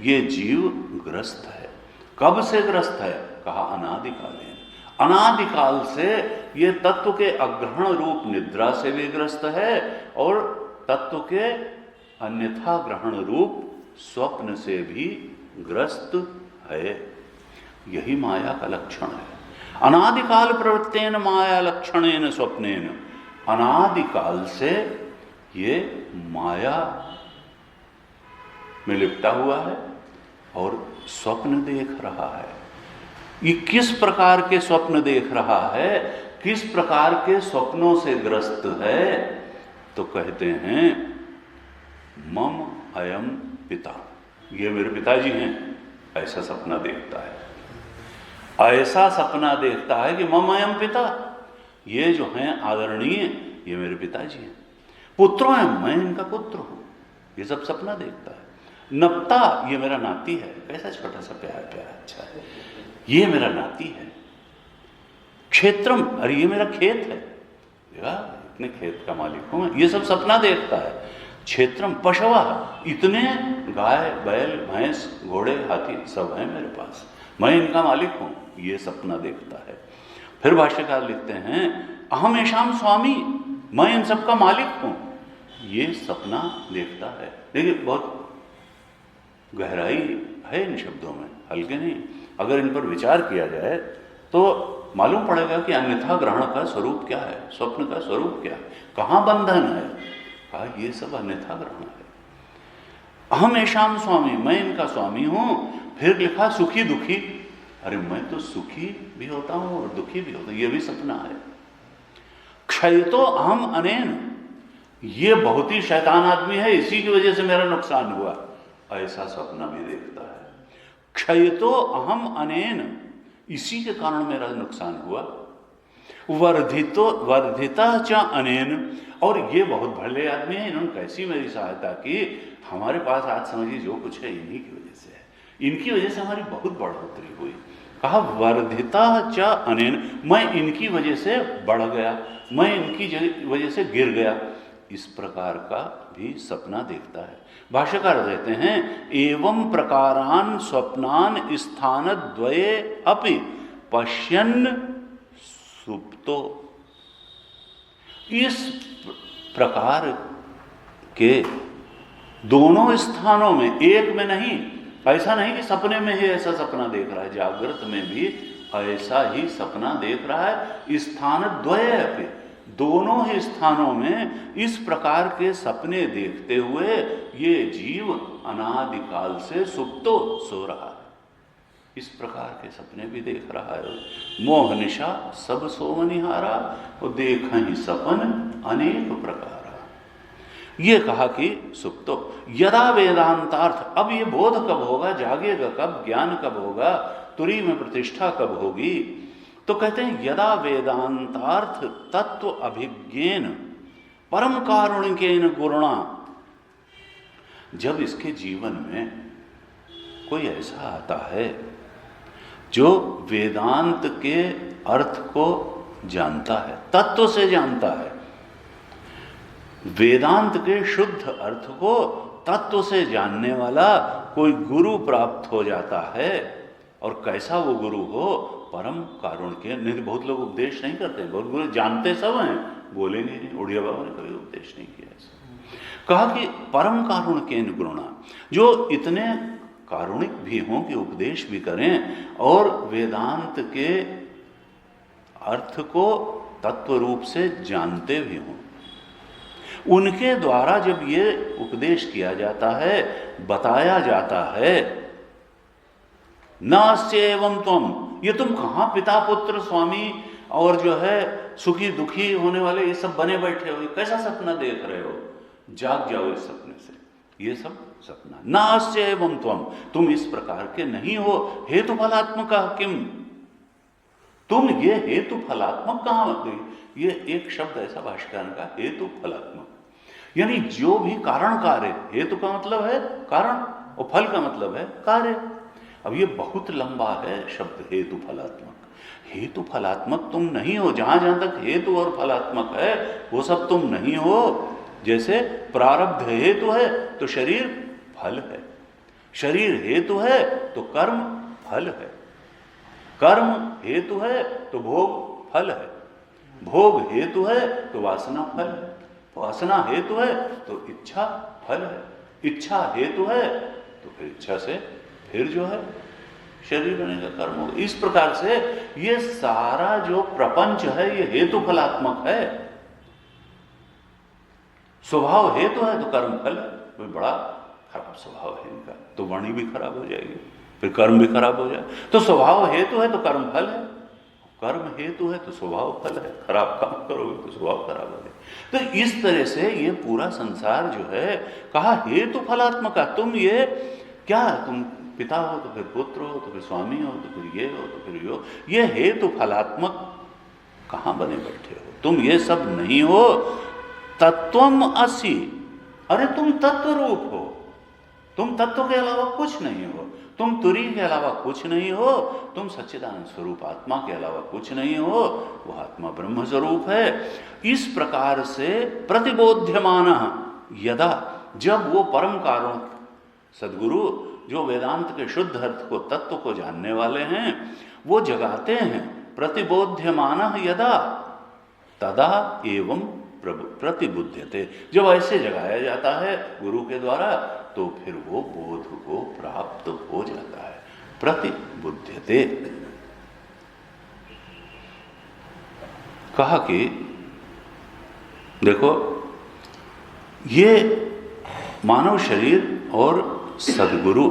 A: ये जीव ग्रस्त है। कब से ग्रस्त है? कहा अनादिकालीन। अनादिकाल से ये तत्व के अग्रहण रूप निद्रा से भी ग्रस्त है और तत्व के अन्यथा ग्रहण रूप स्वप्न से भी ग्रस्त है। यही माया का लक्षण है। अनादिकाल प्रवृत्तेन माया लक्षणेन स्वप्नेन, अनादिकाल से ये माया में लिपटा हुआ है और स्वप्न देख रहा है। ये किस प्रकार के स्वप्न देख रहा है, किस प्रकार के स्वप्नों से ग्रस्त है? तो कहते हैं मम अयम पिता, ये मेरे पिताजी हैं, ऐसा सपना देखता है। ऐसा सपना देखता है कि मम अयम पिता, ये जो हैं आदरणीय, ये मेरे पिताजी हैं। पुत्रों है, मैं इनका पुत्र हूं, ये सब सपना देखता है। नप्ता, ये मेरा नाती है, कैसा छोटा सा प्यारा प्यारा अच्छा है, ये मेरा नाती है। क्षेत्रम, अरे ये मेरा खेत है, इतने खेत का मालिक हूं मैं, ये सब सपना देखता है। क्षेत्रम पशवा, इतने गाय बैल भैंस घोड़े हाथी सब हैं मेरे पास, मैं इनका मालिक हूं, ये सपना देखता है। फिर भाष्यकार लिखते हैं अहम येषाम स्वामी, मैं इन सब का मालिक हूं, ये सपना देखता है। देखिए बहुत गहराई है इन शब्दों में, हल्के नहीं। अगर इन पर विचार किया जाए तो मालूम पड़ेगा कि अन्यथा ग्रहण का स्वरूप क्या है, स्वप्न का स्वरूप क्या है, कहाँ बंधन है। कहा ये सब अन्यथा ग्रहण है। अहम येषाम स्वामी, मैं इनका स्वामी हूं। फिर लिखा सुखी दुखी, अरे मैं तो सुखी भी होता हूं और दुखी भी होता हूं, ये भी सपना है। क्षयतो अहम अनेन, ये बहुत ही शैतान आदमी है, इसी की वजह से मेरा नुकसान हुआ, ऐसा सपना भी देखता है। क्षयतो अहम अनेन, इसी के कारण मेरा नुकसान हुआ। वर्धिता च अनेन, और ये बहुत भले आदमी है, इन्होंने कैसी मेरी सहायता की, हमारे पास आज समझिए जो कुछ है इन्हीं की वजह से है, इनकी वजह से हमारी बहुत बढ़ोतरी हुई। कहा वर्धिता च अनेन, मैं इनकी वजह से बढ़ गया, मैं इनकी वजह से गिर गया, इस प्रकार का भी सपना देखता है। भाष्यकार कहते हैं एवं प्रकारान स्वप्नान स्थानद्वये अपि पश्यन् सुप्तो, इस प्रकार के दोनों स्थानों में, एक में नहीं, ऐसा नहीं कि सपने में ही ऐसा सपना देख रहा है, जागृत में भी ऐसा ही सपना देख रहा है। स्थानद्वये अपि, दोनों ही स्थानों में इस प्रकार के सपने देखते हुए ये जीव अनादिकाल से सुप्तो सो रहा है, इस प्रकार के सपने भी देख रहा है। मोह निशा सब सोमनिहारा, वो देख ही सपन अनेक प्रकार। ये कहा कि सुप्तो यदा वेदांतार्थ, अब ये बोध कब होगा, जागेगा कब, ज्ञान कब होगा, तुरी में प्रतिष्ठा कब होगी? तो कहते हैं यदा वेदांतार्थ तत्व अभिज्ञेन परम कारुणिकेन गुरुणा, जब इसके जीवन में कोई ऐसा आता है जो वेदांत के अर्थ को जानता है, तत्व से जानता है, वेदांत के शुद्ध अर्थ को तत्व से जानने वाला कोई गुरु प्राप्त हो जाता है। और कैसा वो गुरु हो? परम कारुण्य। नहीं, बहुत लोग उपदेश नहीं करते, बहुत गुरु जानते सब हैं, बोलेंगे नहीं। उड़िया बाबा ने कभी उपदेश नहीं किया ऐसा। कहा कि परम कारुण्य गुरुणा, जो इतने कारुणिक भी हों कि उपदेश भी करें और वेदांत के अर्थ को तत्व रूप से जानते भी हों, उनके द्वारा जब ये उपदेश किया जाता है, बताया जाता है, नास्य एवं तुम, ये तुम कहां पिता पुत्र स्वामी और जो है सुखी दुखी होने वाले ये सब बने बैठे हो, कैसा सपना देख रहे हो? जाग जाओ इस सपने से, ये सब सपना। नास्य एवं तुम इस प्रकार के नहीं हो। हेतु फलात्मक किम, तुम ये हेतु फलात्मक कहां होते? ये एक शब्द ऐसा भाष्यकार का, हेतु फलात्मक, यानी जो भी कारण कार्य, हेतु का मतलब है कारण और फल का मतलब है कार्य। अब ये बहुत लंबा है शब्द हेतु फलात्मक, हेतु फलात्मक तुम नहीं हो। जहां जहां तक हेतु और फलात्मक है वो सब तुम नहीं हो। जैसे प्रारब्ध हेतु है तो शरीर फल है, शरीर हेतु है तो कर्म फल है, कर्म हेतु है तो भोग फल है, भोग हेतु है तो वासना फल है, वासना हेतु है तो इच्छा फल है, इच्छा हेतु है तो फिर इच्छा से फिर जो है शरीर बनेगा, कर्म होगा। इस प्रकार से ये सारा जो प्रपंच है ये हेतु फलात्मक है। स्वभाव हेतु है तो कर्म फल है। कोई बड़ा खराब स्वभाव है इनका तो वाणी भी खराब हो जाएगी, फिर कर्म भी खराब हो जाए। तो स्वभाव हेतु है तो कर्म फल है, कर्म हेतु है तो स्वभाव फल है। खराब काम करोगे तो स्वभाव खराब हो जाए। तो इस तरह से ये पूरा संसार जो है कहा हेतु फलात्मक। तुम ये क्या, तुम पिता हो तो फिर पुत्र हो तो फिर स्वामी हो तो फिर ये हो तो फिर ये हो, ये हेतु फलात्मक कहाँ बने बैठे हो तुम, ये सब नहीं हो। तत्वम असि, अरे तुम तत्व रूप हो, तुम तत्व के अलावा कुछ नहीं हो, तुम तुरी के अलावा कुछ नहीं हो, तुम सच्चिदानंद स्वरूप आत्मा के अलावा कुछ नहीं हो, वो आत्मा ब्रह्म स्वरूप है। इस प्रकार से प्रतिबोध्यमान यदा, जब वो परम कारण सद्गुरु जो वेदांत के शुद्ध अर्थ को, तत्व को जानने वाले हैं, वो जगाते हैं। प्रतिबोध्यमान यदा तदा एवं प्रतिबुध्यते, जब ऐसे जगाया जाता है गुरु के द्वारा तो फिर वो बोध को प्राप्त हो जाता है। प्रतिबुध्यते कहा कि देखो ये मानव शरीर और सद्गुरु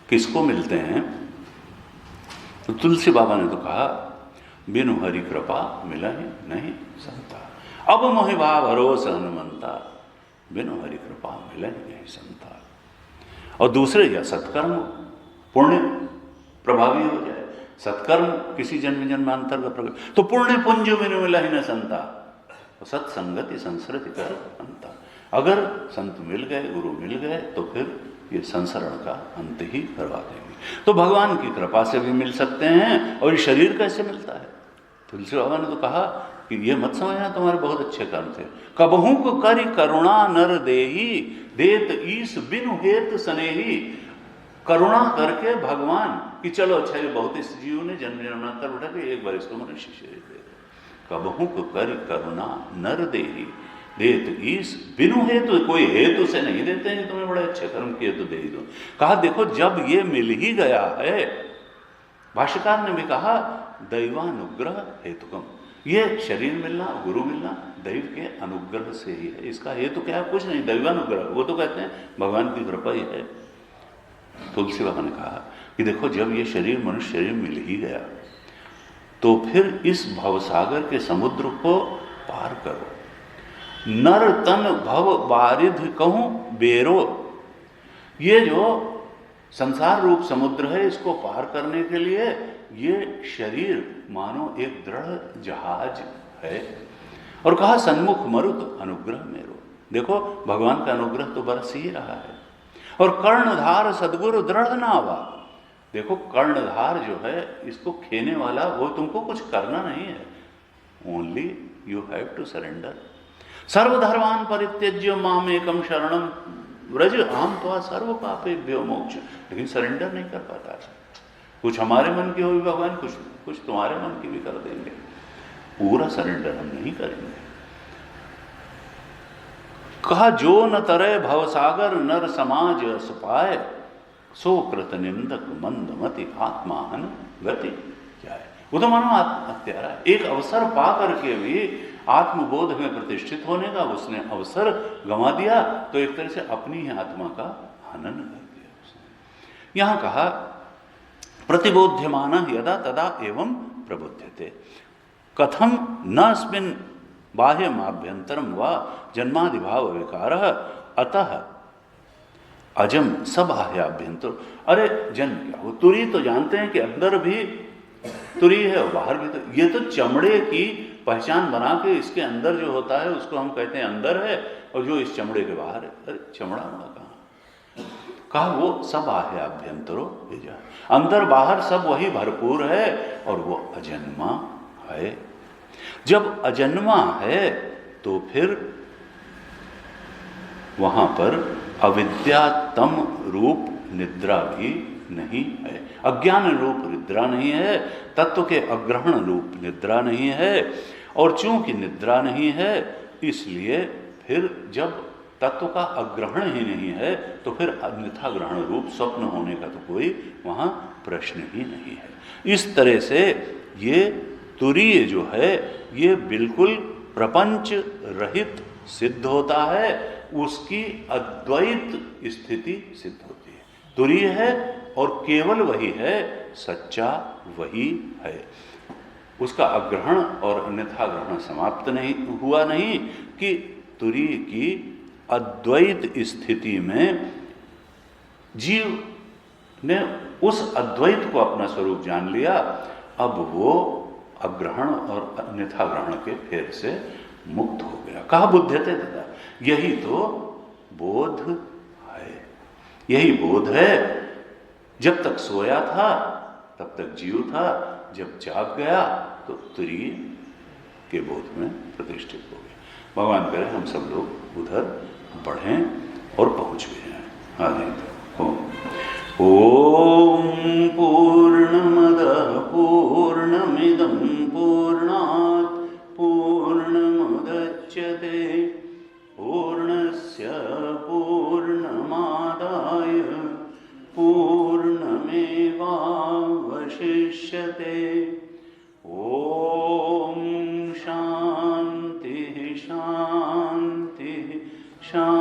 A: किसको मिलते हैं, तो तुलसी बाबा ने तो कहा बिनु हरि कृपा मिला ही नहीं संता, अब मोहि भाव भरोस हनुमंता, बिनु हरि कृपा मिला ही नहीं संता। और दूसरे या सत्कर्म पुण्य प्रभावी हो जाए, सत्कर्म किसी जन्म जन्मांतर का प्रकट, तो पुण्य पुंज बिनु मिला ही न संता, सत्संगति संसृति कर अंता। अगर संत मिल गए, गुरु मिल गए तो फिर ये संसरण का अंत ही करवा देंगे। तो भगवान की कृपा से भी मिल सकते हैं। और ये शरीर कैसे मिलता है, तुलसी बाबा ने तो कहा कि ये मत समझना तुम्हारे बहुत अच्छे कर्म थे। कबहू को करि करुणा नर देही, देत ईस बिनु हेत स्नेही। करुणा करके भगवान कि चलो अच्छा ये बहुत इस जीव ने जन्म जन्मांतर उठा के एक बार इसको मनुष्य शरीर दे दो। कबहू को करि करुणा नर देही, देत ईस बिनु हेतु, कोई हेतु से नहीं देते हैं, तुम्हें बड़े अच्छे कर्म किए तो दे ही दो। कहा देखो जब ये मिल ही गया है, भाष्यकार ने भी कहा दैवानुग्रह हेतुकम, ये शरीर मिलना, गुरु मिलना दैव के अनुग्रह से ही है। इसका हेतु क्या है, कुछ नहीं, दैवानुग्रह। वो तो कहते हैं भगवान की कृपा ही है। तुलसी बाबा ने कहा कि देखो जब ये शरीर मनुष्य शरीर मिल ही गया तो फिर इस भवसागर के समुद्र को पार करो। नर तन भव बारिध कहूं बेरो, ये जो संसार रूप समुद्र है इसको पार करने के लिए ये शरीर मानो एक दृढ़ जहाज है। और कहा सन्मुख मरुत अनुग्रह मेरो, देखो भगवान का अनुग्रह तो बरस ही रहा है। और कर्णधार सद्गुरु दृढ़ नावा, देखो कर्णधार जो है इसको खेने वाला वो तुमको कुछ करना नहीं है, only you have to surrender. सर्वधर्मान परित्यज्य माम एकम शरणम व्रज आम तो सर्व पापेभ्यो मोक्ष। लेकिन सरेंडर नहीं कर पाता, कुछ हमारे मन की होगी भगवान, कुछ तुम्हारे मन की भी कर देंगे, पूरा सरेंडर हम नहीं करेंगे। कहा जो न तरे भवसागर नर समाज सुपाय, सो कृत निंदक मंदमति आत्माहन गति। क्या है वो तो मानो हत्यारा है। एक अवसर पा करके भी आत्मबोध में प्रतिष्ठित होने का उसने अवसर गंवा दिया, तो एक तरह से अपनी ही आत्मा का हनन कर दिया उसने। यहां कहा प्रतिबोध्यमान यदा तदा एवं प्रबुध्यते, कथम न अस्मिन् बाह्यमाभ्यंतरम व जन्मादिभाव विकारः अतः अजम सबाह्याभ्यंतर। अरे जन्म क्या, वो तुरी तो जानते हैं कि अंदर भी तुरी है और बाहर भी, तो ये तो चमड़े की पहचान बना के इसके अंदर जो होता है उसको हम कहते हैं अंदर है, और जो इस चमड़े के बाहर है, अरे चमड़ा कहाँ। कहा वो सब आहे अभ्यंतरो विजय, अंदर बाहर सब वही भरपूर है और वो अजन्मा है। जब अजन्मा है तो फिर वहां पर अविद्यातम रूप निद्रा भी नहीं है, अज्ञान रूप निद्रा नहीं है, तत्व के अग्रहण रूप निद्रा नहीं है। और चूंकि निद्रा नहीं है इसलिए फिर जब तत्व का अग्रहण ही नहीं है तो फिर अन्यथा ग्रहण रूप स्वप्न होने का तो कोई वहां प्रश्न ही नहीं है। इस तरह से ये तुरीय जो है ये बिल्कुल प्रपंच रहित सिद्ध होता है, उसकी अद्वैत स्थिति सिद्ध होती है। तुरीय है और केवल वही है, सच्चा वही है। उसका अग्रहण और अन्यथा ग्रहण समाप्त नहीं हुआ नहीं कि तुरीय की अद्वैत स्थिति में जीव ने उस अद्वैत को अपना स्वरूप जान लिया, अब वो अग्रहण और अन्यथा ग्रहण के फेर से मुक्त हो गया। कहा बुद्धते दादा, यही तो बोध है, यही बोध है। जब तक सोया था तब तक जीव था, जब जाग गया तो तुरीय के बोध में प्रतिष्ठित हो गया। भगवान करे हम सब लोग उधर बढ़ें और पहुंच भी जाएं। आदि ओम पूर्णमदः पूर्णमिदं पूर्णात् पूर्णमुदच्यते पूर्णस्य पूर्णमादाय पूर्णमेवावशिष्यते। ओम शांति शांति शांति।